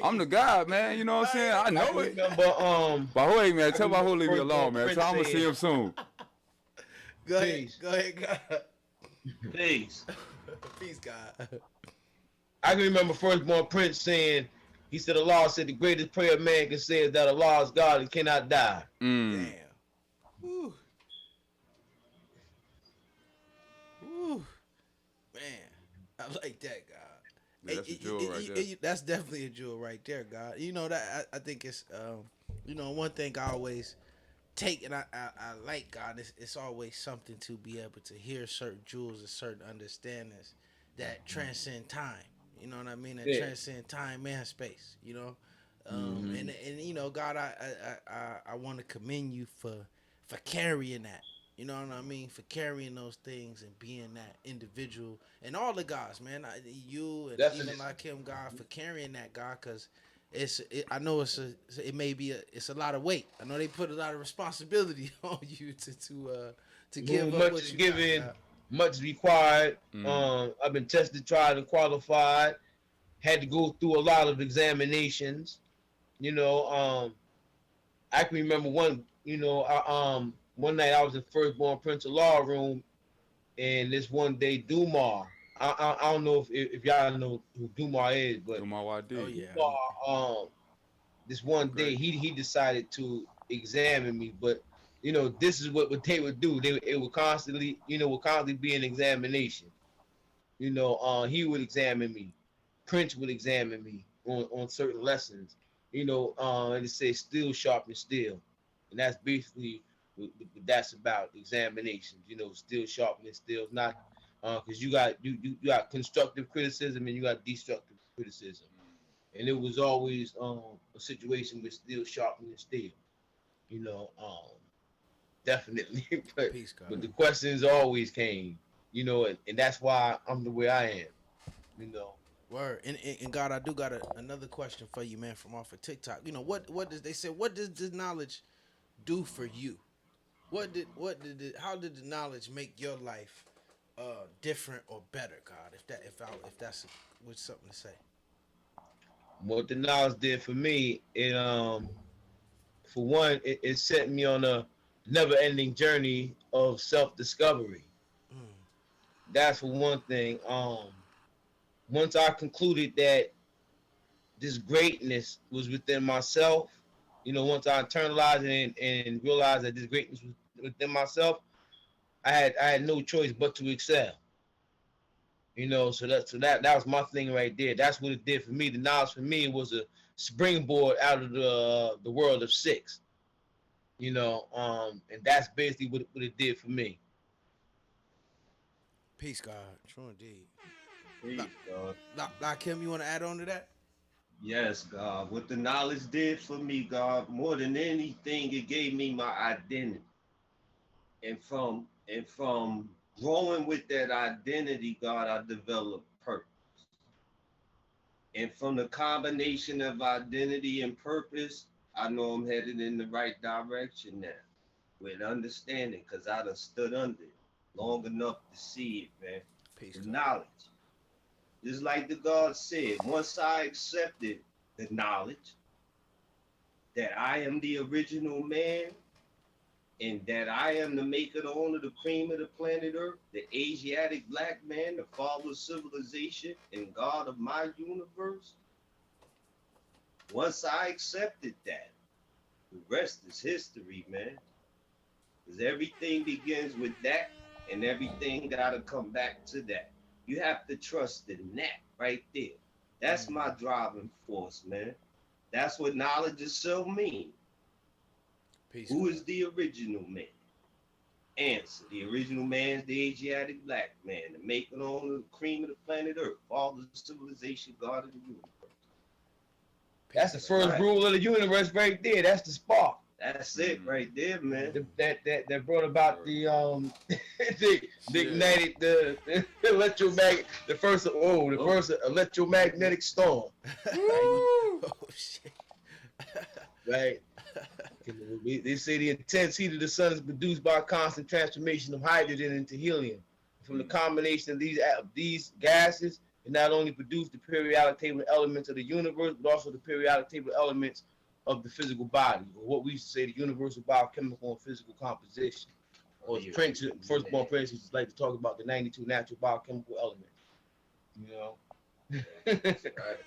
I'm the guy, man. You know what I'm saying? I know it. Bahu, hey, man, tell Bahu leave me alone, man. So I'm gonna see him soon. Go ahead, God. Peace. Peace, God. I can remember Firstborn Prince saying, he said Allah said the greatest prayer man can say is that Allah is God and cannot die. Damn. Woo. Man, I like that, God. Yeah, that's a jewel right there. That's definitely a jewel right there, God. That I think it's one thing I always take, and I like, God. It's always something to be able to hear certain jewels and certain understandings that transcend time. You know what I mean? That transcend time and space. And God, I want to commend you for carrying that. You know what I mean? For carrying those things and being that individual, and all the guys, man. You and even Lakim, God, for carrying that, God, because I know it's a lot of weight. I know they put a lot of responsibility on you to give much what you given, got, much required. I've been tested, tried, and qualified. Had to go through a lot of examinations. I can remember one. One night I was in Firstborn Prince of Law room, and this one day Dumar. I don't know if y'all know who Dumar is, but Dumar YD. Oh yeah. Dumar, this one day he decided to examine me, but this is what they would do. It would constantly be an examination. He would examine me. Prince would examine me on certain lessons. And it says still sharpen steel, and that's basically what that's about, examinations. Still sharpening steel, not because you got constructive criticism and you got destructive criticism, and it was always a situation with still sharpening steel. Definitely, but the questions always came. And that's why I'm the way I am. Word. And God, I do got another question for you, man, from off of TikTok. What does they say? What does this knowledge do for you? How did the knowledge make your life different or better, God? If that's what's something to say. What the knowledge did for me, for one, it set me on a never-ending journey of self-discovery. That's for one thing. Once I concluded that this greatness was within myself, once I internalized it and realized that this greatness was within myself, I had no choice but to excel. So that was my thing right there. That's what it did for me. The knowledge for me was a springboard out of the world of six. And that's basically what it did for me. Peace, God. True indeed. Peace, God. Lakim, you want to add on to that? Yes, God. What the knowledge did for me, God, more than anything, it gave me my identity. And from growing with that identity, God, I developed purpose. And from the combination of identity and purpose, I know I'm headed in the right direction now with understanding, because I done stood under it long enough to see it, man. Peace, the knowledge. Just like the God said, once I accepted the knowledge that I am the original man and that I am the maker, the owner, the cream of the planet Earth, the Asiatic black man, the father of civilization, and God of my universe, once I accepted that, the rest is history, man. Because everything begins with that, and everything gotta come back to that. You have to trust in that right there. That's my driving force, man. That's what knowledge itself means. Who is the original man? Answer. The original man is the Asiatic black man, the maker on the cream of the planet Earth, father of civilization, God of the universe. That's the first rule of the universe right there. That's the spark. That's it right there, man. That brought about the ignited the electromagnetic first electromagnetic storm. Oh shit! Right. They say the intense heat of the sun is produced by a constant transformation of hydrogen into helium. From the combination of these gases, it not only produce the periodic table elements of the universe, but also the periodic table elements of the physical body, or what we used to say the universal biochemical and physical composition. Or firstborn principles like to talk about the 92 natural biochemical elements. You know? Right.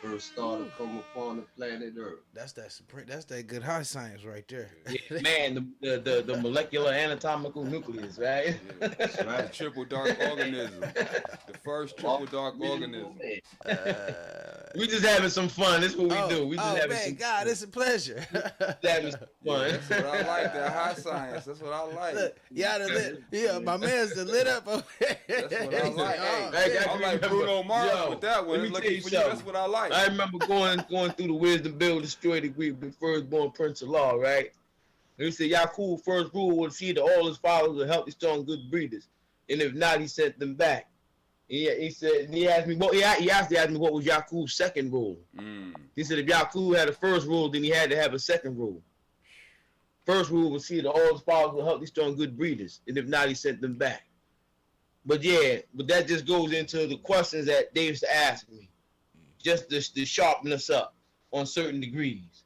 First star to come upon the planet Earth. That's that good high science right there. Yeah, man, the molecular anatomical nucleus, right? Yeah, that's right. The triple dark organism. The first triple dark organism. We just having some fun. That's what we do. We just having some God, fun. It's a pleasure. Having some fun. That's what I like. That high science. That's what I like. Look, my man's lit up. That's what I like. I like remember, Bruno Mars with that one. Let me Looking tell you for something. That's what I like. I remember going through the wisdom bill, destroy degree of the firstborn prince of law, right? And he said Yakub first rule was see that all his followers are healthy, strong, good breeders, and if not, he sent them back. He said, he asked me what he asked me what was Yakub's second rule. He said if Yakub had a first rule, then he had to have a second rule. First rule was see that all his followers were healthy, strong, good breeders, and if not, he sent them back. But that just goes into the questions that they used to ask me. Just to sharpen us up on certain degrees,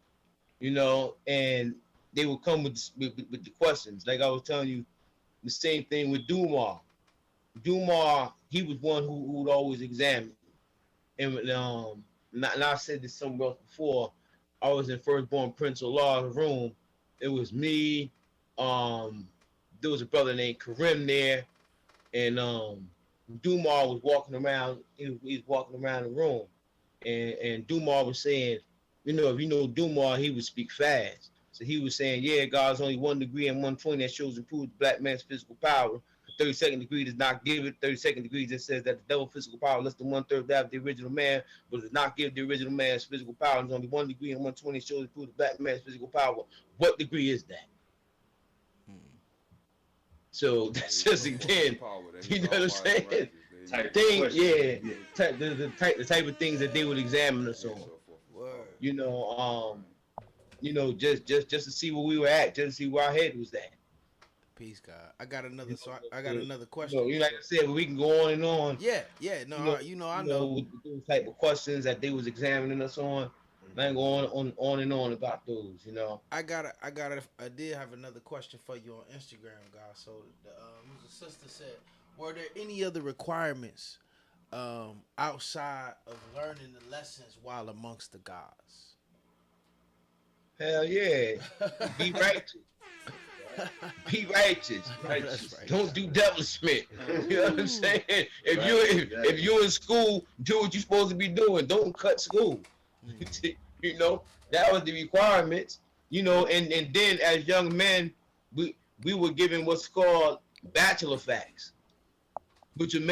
you know, and they would come with the questions. Like I was telling you, the same thing with Dumar. Dumar, he was one who would always examine. And I said this somewhere else before. I was in Firstborn Prince of Law's room. It was me. There was a brother named Karim there, and Dumar was walking around. He was walking around the room. And Dumar was saying, if you know Dumar, he would speak fast. So he was saying, yeah, God's only 1 degree and 120 that shows improves the black man's physical power. The 32nd degree does not give it. 32nd degree just says that the devil's physical power less than 1/3 that of the original man, but does not give the original man's physical power. There's only 1 degree and 120 shows improves the black man's physical power. What degree is that? So that's just again, you know what I'm saying? The type of things that they would examine us on. Just to see where we were at, just to see where our head was at. Peace, God. I got another question. Like I said, we can go on and on. I know. With those type of questions that they was examining us on. I ain't going on and on about those, you know. I did have another question for you on Instagram, guys. So the sister said, were there any other requirements outside of learning the lessons while amongst the gods? Hell yeah. Be righteous. Be righteous. Right. Don't do devilishment. You know what I'm saying? If you're in school, do what you're supposed to be doing. Don't cut school. You know, that was the requirements. You know, and then as young men, we were given what's called bachelor facts, which is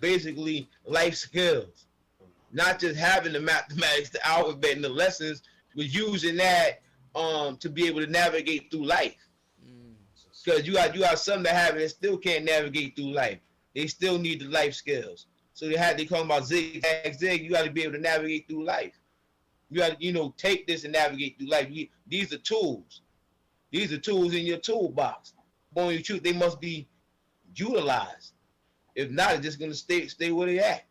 basically life skills. Not just having the mathematics, the alphabet, and the lessons, but using that to be able to navigate through life. Because you got some that have it and still can't navigate through life. They still need the life skills. So they talking about zigzag. You got to be able to navigate through life. You got to, take this and navigate through life. These are tools. These are tools in your toolbox. When you choose, they must be utilized. If not, it's just gonna stay where they at.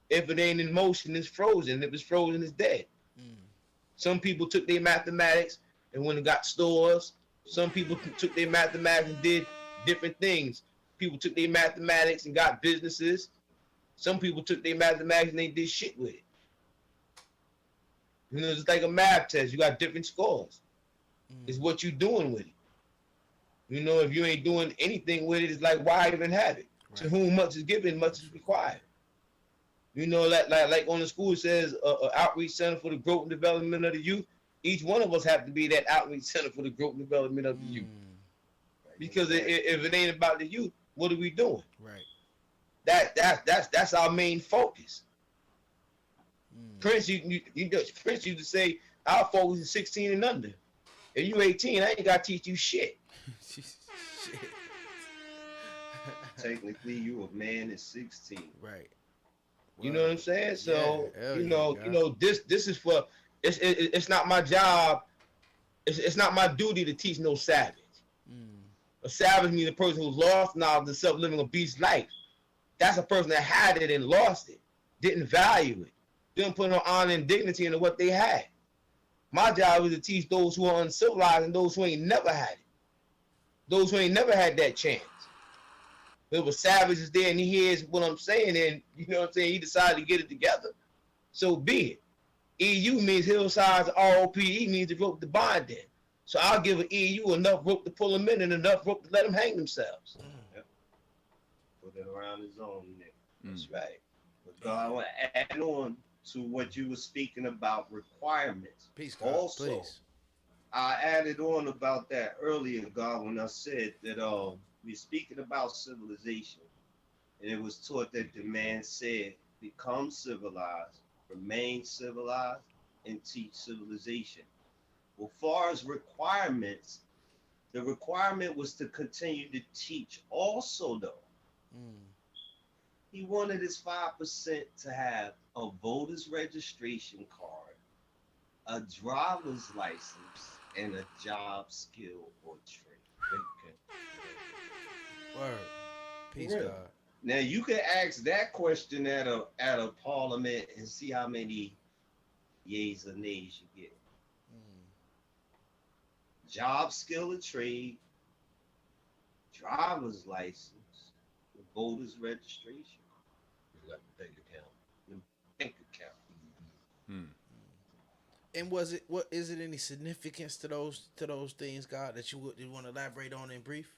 If it ain't in motion, it's frozen. If it's frozen, it's dead. Some people took their mathematics and went and got stores. Some people took their mathematics and did different things. People took their mathematics and got businesses. Some people took their mathematics and they did shit with it. It's like a math test. You got different scores. It's what you doing with it. If you ain't doing anything with it, it's like, why even have it? Right. To whom much is given, much is required. Like on the school it says, outreach center for the growth and development of the youth. Each one of us have to be that outreach center for the growth and development of the youth. Because if it ain't about the youth, what are we doing? Right. That's our main focus. Prince, Prince used to say, "Our focus is 16 and under. If you 18, I ain't got to teach you shit." Shit. Technically, you a man at 16. Right. You know what I'm saying? So Yeah, you know, this is for it's not my job. It's not my duty to teach no savage. A savage means a person who's lost knowledge and self, living a beast's life. That's a person that had it and lost it, didn't value it, didn't put no honor and dignity into what they had. My job is to teach those who are uncivilized and those who ain't never had it, those who ain't never had that chance. There was savages there, and he hears what I'm saying, and you know what I'm saying. He decided to get it together. So be it. EU means hillsides. ROPE means the rope to bind them. So I'll give an EU enough rope to pull them in and enough rope to let them hang themselves. Yep. Put it around his own neck. That's right. But God, I want to add on to what you were speaking about requirements. Peace, God, also, please. I added on about that earlier, God, when I said that we're speaking about civilization, and it was taught that the man said, become civilized, remain civilized, and teach civilization. Well, far as requirements, the requirement was to continue to teach also, though. He wanted his 5% to have a voter's registration card, a driver's license, and a job skill or trade. Okay. Word. Peace, Really? God. Now you can ask that question at a parliament and see how many yays or nays you get. Job skill or trade, driver's license, the voter's registration. You got the bank account. The bank account. And what is it any significance to those things, God, that you would want to elaborate on in brief?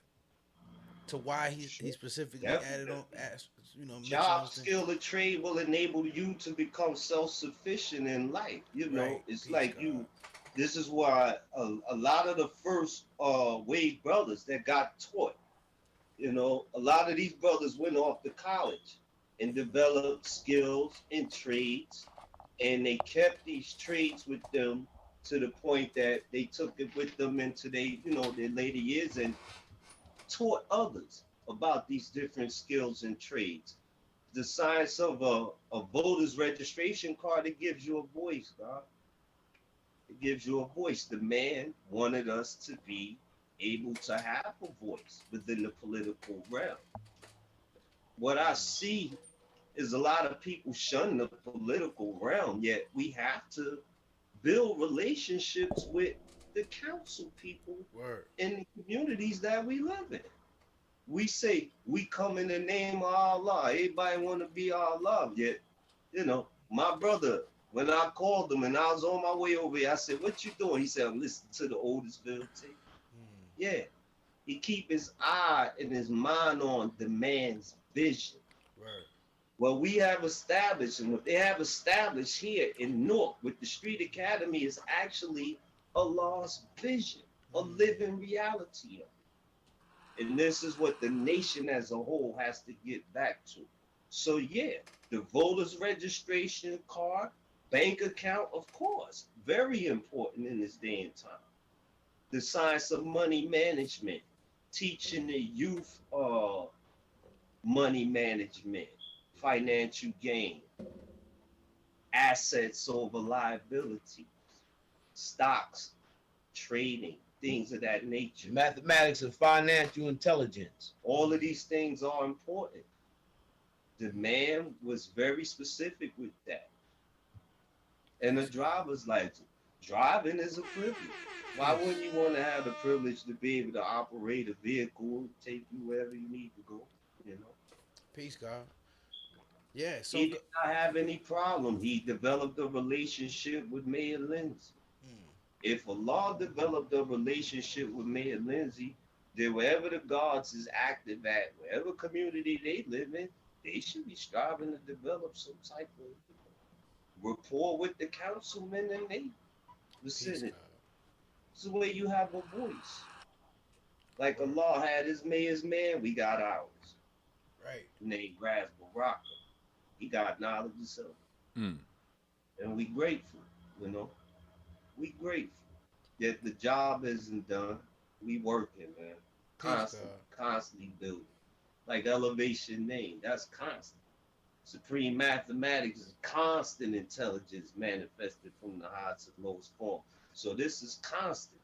To why he specifically added on, Job skill or trade will enable you to become self-sufficient in life. You know, it's like God. This is why a lot of the first wave brothers that got taught, you know, a lot of these brothers went off to college and developed skills and trades, and they kept these trades with them to the point that they took it with them into their later years and taught others about these different skills and trades. The science of a voter's registration card, it gives you a voice, God. It gives you a voice. The man wanted us to be able to have a voice within the political realm. What I see is a lot of people shun the political realm, yet we have to build relationships with the council people in the communities that we live in. We say we come in the name of Allah. Everybody want to be Allah. Yet, you know, my brother, when I called him and I was on my way over here, I said, "What you doing?" He said, "I'm listening to the Otisville tape." Yeah. He keep his eye and his mind on the man's vision. Right. Well, we have established, and what they have established here in Newark with the Street Academy is actually Allah's vision, a living reality. And this is what the nation as a whole has to get back to. So yeah, the voter's registration card, bank account, of course, very important in this day and time. The science of money management, teaching the youth money management, financial gain, assets over liabilities, stocks, trading, things of that nature. Mathematics and financial intelligence. All of these things are important. The man was very specific with that. And the driver's license. Driving is a privilege. Why wouldn't you want to have the privilege to be able to operate a vehicle, take you wherever you need to go, you know? Peace, God. Yeah, so he did not have any problem. He developed a relationship with Mayor Lindsay. If Allah developed a relationship with Mayor Lindsay, then wherever the guards is active at, wherever community they live in, they should be striving to develop some type of rapport with the councilmen and they, the Senate. It's the way you have a voice. Like Allah had his mayor's man, we got ours. Right. Named Raz Baraka. He got knowledge himself. and we grateful, you know. We grateful that the job isn't done. We working, man. Peace, God. Constantly building. Like Elevation name, that's constant. Supreme mathematics is constant intelligence manifested from the highest to lowest form. So this is constant.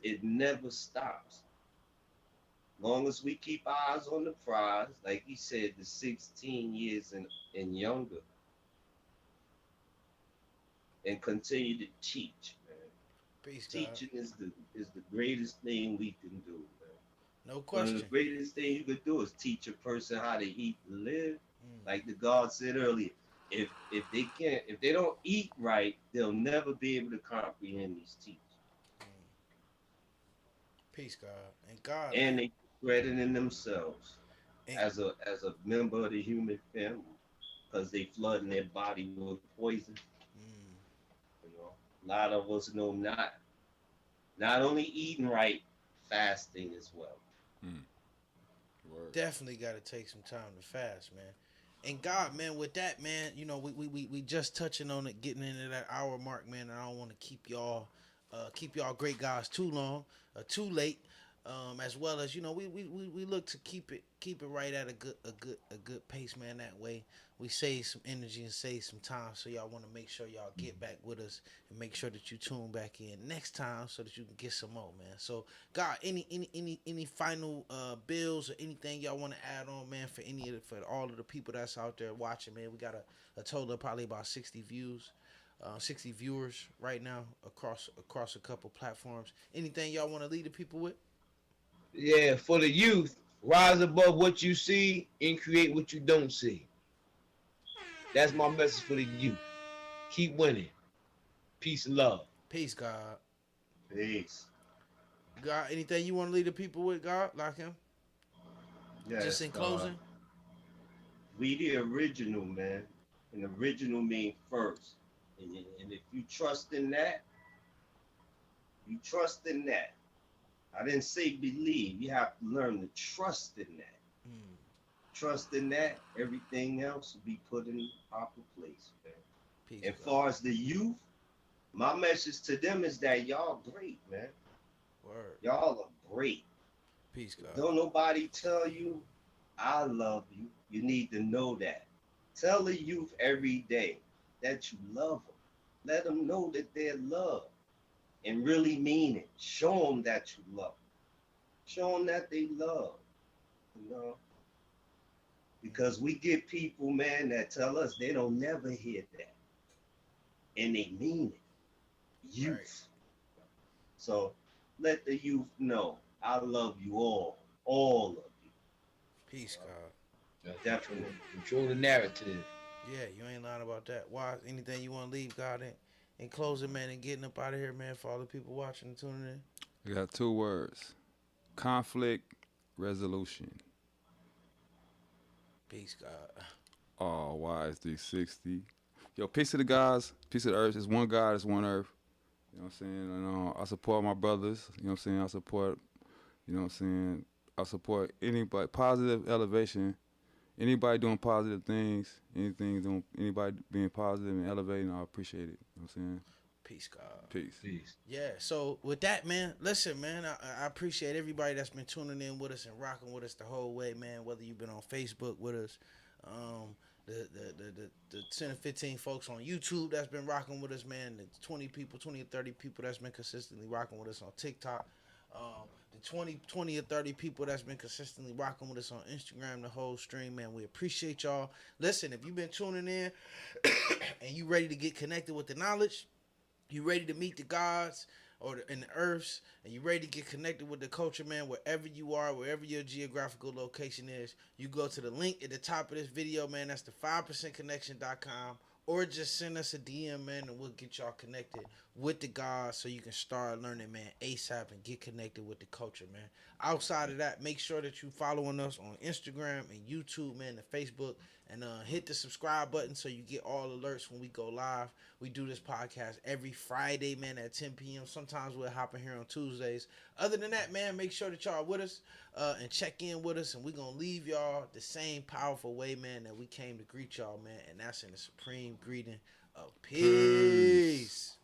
It never stops. Long as we keep our eyes on the prize, like he said, the 16 years and younger, and continue to teach, man. Peace, God. Teaching is the greatest thing we can do, man. No One of the question. greatest things you could do is teach a person how to eat and live. Like the God said earlier, if they don't eat right, they'll never be able to comprehend these teachings. Peace, God. And God, And man. they threatening themselves And, as a member of the human family because they flooding their body with poison. You know, a lot of us know not only eating right, fasting as well. Definitely got to take some time to fast, man. And God, man, with that, man, you know, we just touching on it, getting into that hour mark, man. And I don't want to keep y'all great guys too long, too late. As well as, you know, we look to keep it right at a good pace, man. That way we save some energy and save some time. So y'all want to make sure y'all get back with us and make sure that you tune back in next time so that you can get some more, man. So God, any final bills or anything y'all want to add on, man, for all of the people that's out there watching, man. We got a total of probably about 60 views. 60 viewers right now across a couple platforms. Anything y'all want to lead the people with? Yeah, for the youth, rise above what you see and create what you don't see. That's my message for the youth. Keep winning. Peace and love. Peace, God. Peace. God, anything you want to lead the people with, God? Lakim? Yes, just in closing? We the original, man. And original means first. And if you trust in that, you trust in that. I didn't say believe. You have to learn to trust in that. Trust in that, everything else will be put in proper place, man. Peace, as far as the youth, my message to them is that y'all great, man. Word. Y'all are great. Peace, God. Don't nobody tell you I love you. You need to know that. Tell the youth every day that you love them. Let them know that they're loved and really mean it. Show them that you love them. Show them that they love. You know? Because we get people, man, that tell us they don't never hear that. And they mean it. Youth. Right. So let the youth know I love you all of you. Peace, God. Definitely. Control the narrative. Yeah, you ain't lying about that. Why? Anything you want to leave, God, in closing, man, and getting up out of here, man, for all the people watching and tuning in? We got 2 words. Conflict resolution. Peace, God. Oh, wise 360. Yo, peace to the guys. Peace to the earth. It's one God, it's one earth. You know what I'm saying? And I support my brothers. You know what I'm saying? I support, you know what I'm saying? I support anybody, positive elevation. Anybody doing positive things, anybody being positive and elevating, I appreciate it. You know what I'm saying? Peace, God. Peace. Yeah, so with that, man, listen, man, I appreciate everybody that's been tuning in with us and rocking with us the whole way, man, whether you've been on Facebook with us, the 10 or 15 folks on YouTube that's been rocking with us, man, the 20 or 30 people that's been consistently rocking with us on TikTok, the 20 or 30 people that's been consistently rocking with us on Instagram the whole stream, man. We appreciate y'all. Listen, if you've been tuning in and you ready to get connected with the knowledge, you ready to meet the gods in the earths, and you ready to get connected with the culture, man, wherever you are, wherever your geographical location is, you go to the link at the top of this video, man. That's the 5percentconnection.com. Or just send us a DM, man, and we'll get y'all connected with the gods so you can start learning, man, ASAP and get connected with the culture, man. Outside of that, make sure that you following us on Instagram and YouTube, man, and Facebook. And hit the subscribe button so you get all alerts when we go live. We do this podcast every Friday, man, at 10 p.m. Sometimes we'll hop in here on Tuesdays. Other than that, man, make sure that y'all are with us and check in with us. And we're going to leave y'all the same powerful way, man, that we came to greet y'all, man. And that's in the supreme greeting of peace.